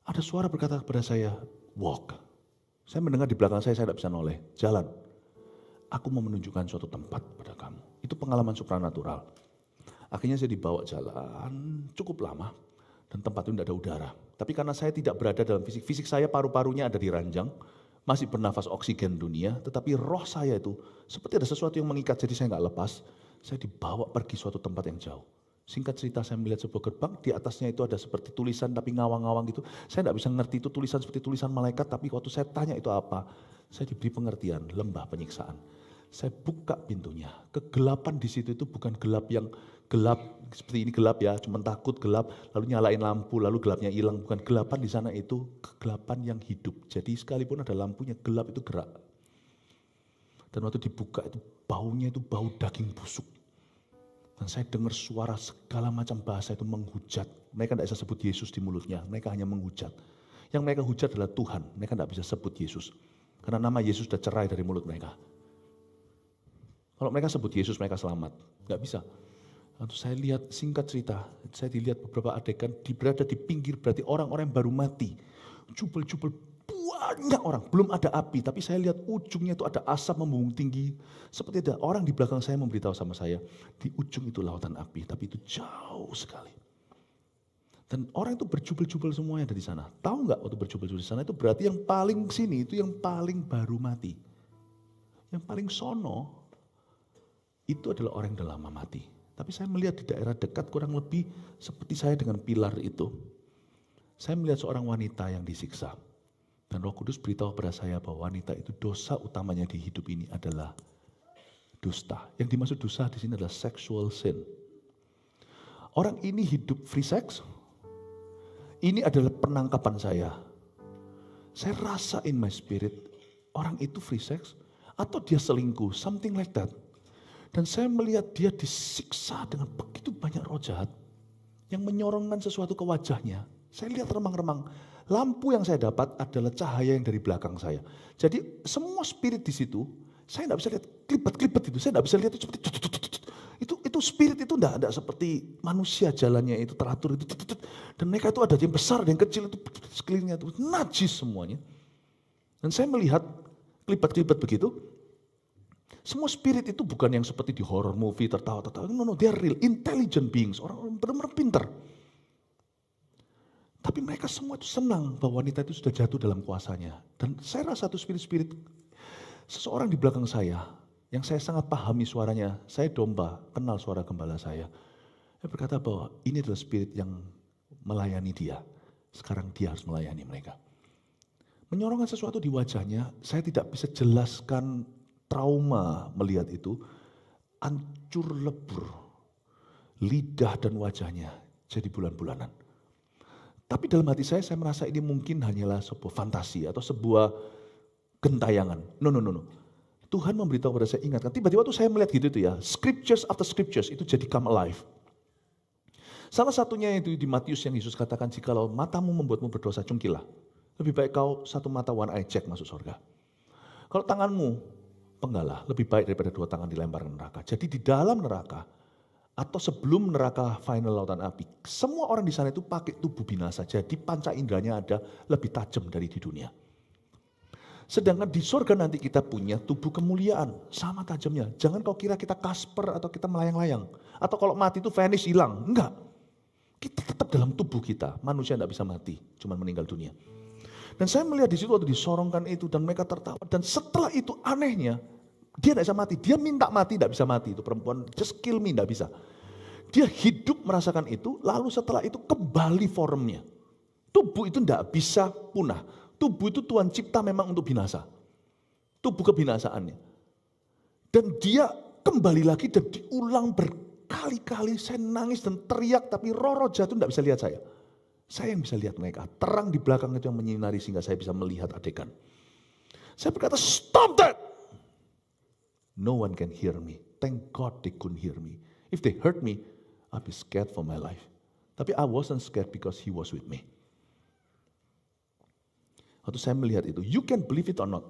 Ada suara berkata kepada saya, walk. Saya mendengar di belakang saya tidak bisa noleh. Jalan. Aku mau menunjukkan suatu tempat pada kamu. Itu pengalaman supranatural. Akhirnya saya dibawa jalan cukup lama. Dan tempat itu tidak ada udara. Tapi karena saya tidak berada dalam fisik saya paru-parunya ada di ranjang. Masih bernafas oksigen dunia. Tetapi roh saya itu seperti ada sesuatu yang mengikat jadi saya nggak lepas. Saya dibawa pergi suatu tempat yang jauh. Singkat cerita saya melihat sebuah gerbang, di atasnya itu ada seperti tulisan tapi ngawang-ngawang gitu. Saya tidak bisa ngerti itu tulisan seperti tulisan malaikat, tapi waktu saya tanya itu apa, saya diberi pengertian, lembah penyiksaan. Saya buka pintunya, kegelapan di situ itu bukan gelap yang gelap, seperti ini gelap ya, cuma takut gelap, lalu nyalain lampu, lalu gelapnya hilang. Bukan, gelapan di sana itu kegelapan yang hidup. Jadi sekalipun ada lampunya, gelap itu gerak. Dan waktu dibuka itu baunya itu bau daging busuk. Dan saya dengar suara segala macam bahasa itu menghujat. Mereka tidak bisa sebut Yesus di mulutnya, mereka hanya menghujat. Yang mereka hujat adalah Tuhan, mereka tidak bisa sebut Yesus. Karena nama Yesus sudah cerai dari mulut mereka. Kalau mereka sebut Yesus mereka selamat, nggak bisa. Lalu saya lihat, singkat cerita, saya dilihat beberapa adegan berada di pinggir, berarti orang-orang yang baru mati. Jubel-jubel banyak orang, belum ada api, tapi saya lihat ujungnya itu ada asap membumbung tinggi. Seperti ada orang di belakang saya memberitahu sama saya, di ujung itu lautan api, tapi itu jauh sekali. Dan orang itu berjubel-jubel semuanya ada di sana. Tahu nggak waktu berjubel-jubel di sana itu berarti yang paling sini itu yang paling baru mati. Yang paling sono itu adalah orang yang sudah lama mati. Tapi saya melihat di daerah dekat kurang lebih seperti saya dengan pilar itu. Saya melihat seorang wanita yang disiksa. Dan Roh Kudus beritahu pada saya bahwa wanita itu dosa utamanya di hidup ini adalah dusta. Yang dimaksud dosa di sini adalah sexual sin. Orang ini hidup free sex. Ini adalah penangkapan saya. Saya rasa in my spirit, orang itu free sex atau dia selingkuh, something like that. Dan saya melihat dia disiksa dengan begitu banyak roh jahat yang menyorongkan sesuatu ke wajahnya. Saya lihat remang-remang. Lampu yang saya dapat adalah cahaya yang dari belakang saya. Jadi semua spirit di situ, saya tidak bisa lihat klipet-klipet itu. Saya tidak bisa lihat itu seperti itu spirit itu tidak seperti manusia jalannya itu teratur itu. Dan mereka itu ada yang besar, ada yang kecil itu sekelilingnya itu najis semuanya. Dan saya melihat klipet-klipet begitu. Semua spirit itu bukan yang seperti di horror movie tertawa-tertawa. No, they are real, intelligent beings. Orang benar-benar pintar. Tapi mereka semua itu senang bahwa wanita itu sudah jatuh dalam kuasanya. Dan saya rasa itu spirit-spirit seseorang di belakang saya, yang saya sangat pahami suaranya. Saya domba, kenal suara gembala saya. Saya berkata bahwa ini adalah spirit yang melayani dia. Sekarang dia harus melayani mereka. Menyorongkan sesuatu di wajahnya, saya tidak bisa jelaskan trauma melihat itu, hancur lebur, lidah dan wajahnya jadi bulan-bulanan. Tapi dalam hati saya merasa ini mungkin hanyalah sebuah fantasi atau sebuah gentayangan. No. Tuhan memberitahu kepada saya, ingatkan, tiba-tiba waktu saya melihat gitu itu ya, scriptures after scriptures itu jadi come alive. Salah satunya itu di Matius yang Yesus katakan, jikalau matamu membuatmu berdosa, cungkilah. Lebih baik kau satu mata one eye check masuk surga. Kalau tanganmu penggalah, lebih baik daripada dua tangan dilempar ke neraka. Jadi di dalam neraka, atau sebelum neraka final lautan api, semua orang di sana itu pakai tubuh binasa. Jadi panca inderanya ada lebih tajam dari di dunia. Sedangkan di surga nanti kita punya tubuh kemuliaan, sama tajamnya. Jangan kau kira kita Kasper atau kita melayang-layang. Atau kalau mati itu vanish, hilang. Enggak. Kita tetap dalam tubuh kita. Manusia tidak bisa mati, cuma meninggal dunia. Dan saya melihat di situ waktu disorongkan itu dan mereka tertawa. Dan setelah itu anehnya, dia tidak bisa mati. Dia minta mati, tidak bisa mati. Itu perempuan, just kill me, tidak bisa. Dia hidup merasakan itu, lalu setelah itu kembali formnya. Tubuh itu tidak bisa punah. Tubuh itu Tuhan cipta memang untuk binasa. Tubuh kebinasaannya. Dan dia kembali lagi dan diulang berkali-kali. Saya nangis dan teriak, tapi roh-roh jatuh tidak bisa lihat saya. Saya yang bisa lihat mereka. Terang di belakang itu yang menyinari sehingga saya bisa melihat adegan. Saya berkata, stop that! No one can hear me. Thank God they couldn't hear me. If they heard me, I'd be scared for my life. Tapi I wasn't scared because he was with me. Waktu saya melihat itu, you can believe it or not.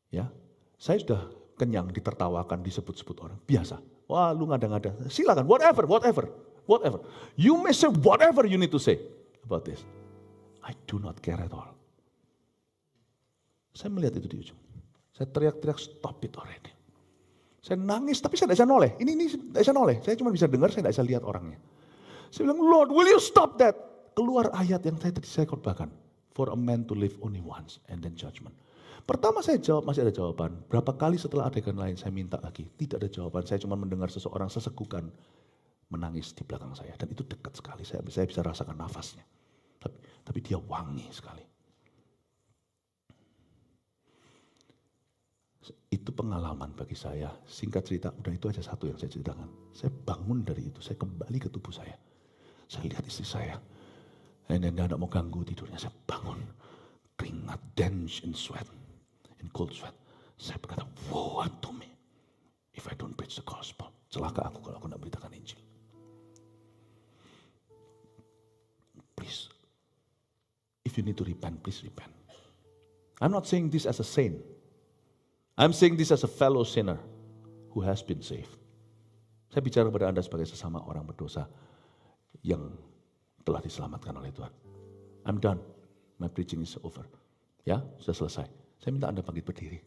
Ya, saya sudah kenyang ditertawakan, disebut-sebut orang. Biasa. Wah, lu ngada-ngada. Silakan, whatever. You may say whatever you need to say about this. I do not care at all. Saya melihat itu di ujung. Saya teriak-teriak, stop it already. Saya nangis, tapi saya tidak bisa noleh. Ini tidak bisa noleh. Saya cuma bisa dengar, saya tidak bisa lihat orangnya. Saya bilang, Lord, will you stop that? Keluar ayat yang saya khotbahkan. For a man to live only once and then judgment. Pertama saya jawab, masih ada jawaban. Berapa kali setelah adegan lain saya minta lagi. Tidak ada jawaban, saya cuma mendengar seseorang sesegukan menangis di belakang saya. Dan itu dekat sekali, saya bisa rasakan nafasnya. Tapi dia wangi sekali. Itu pengalaman bagi saya. Singkat cerita, udah itu aja satu yang saya ceritakan. Saya bangun dari itu, saya kembali ke tubuh saya. Saya lihat istri saya. Dan dia tidak mau ganggu tidurnya, saya bangun. Keringat, drenched in sweat, in cold sweat. Saya berkata, woe unto me if I don't preach the gospel. Celaka aku kalau aku tidak beritakan Injil. Please, if you need to repent, please repent. I'm not saying this as a saint. I'm saying this as a fellow sinner who has been saved. Saya bicara kepada Anda sebagai sesama orang berdosa yang telah diselamatkan oleh Tuhan. I'm done. My preaching is over. Ya, sudah selesai. Saya minta Anda bangkit berdiri.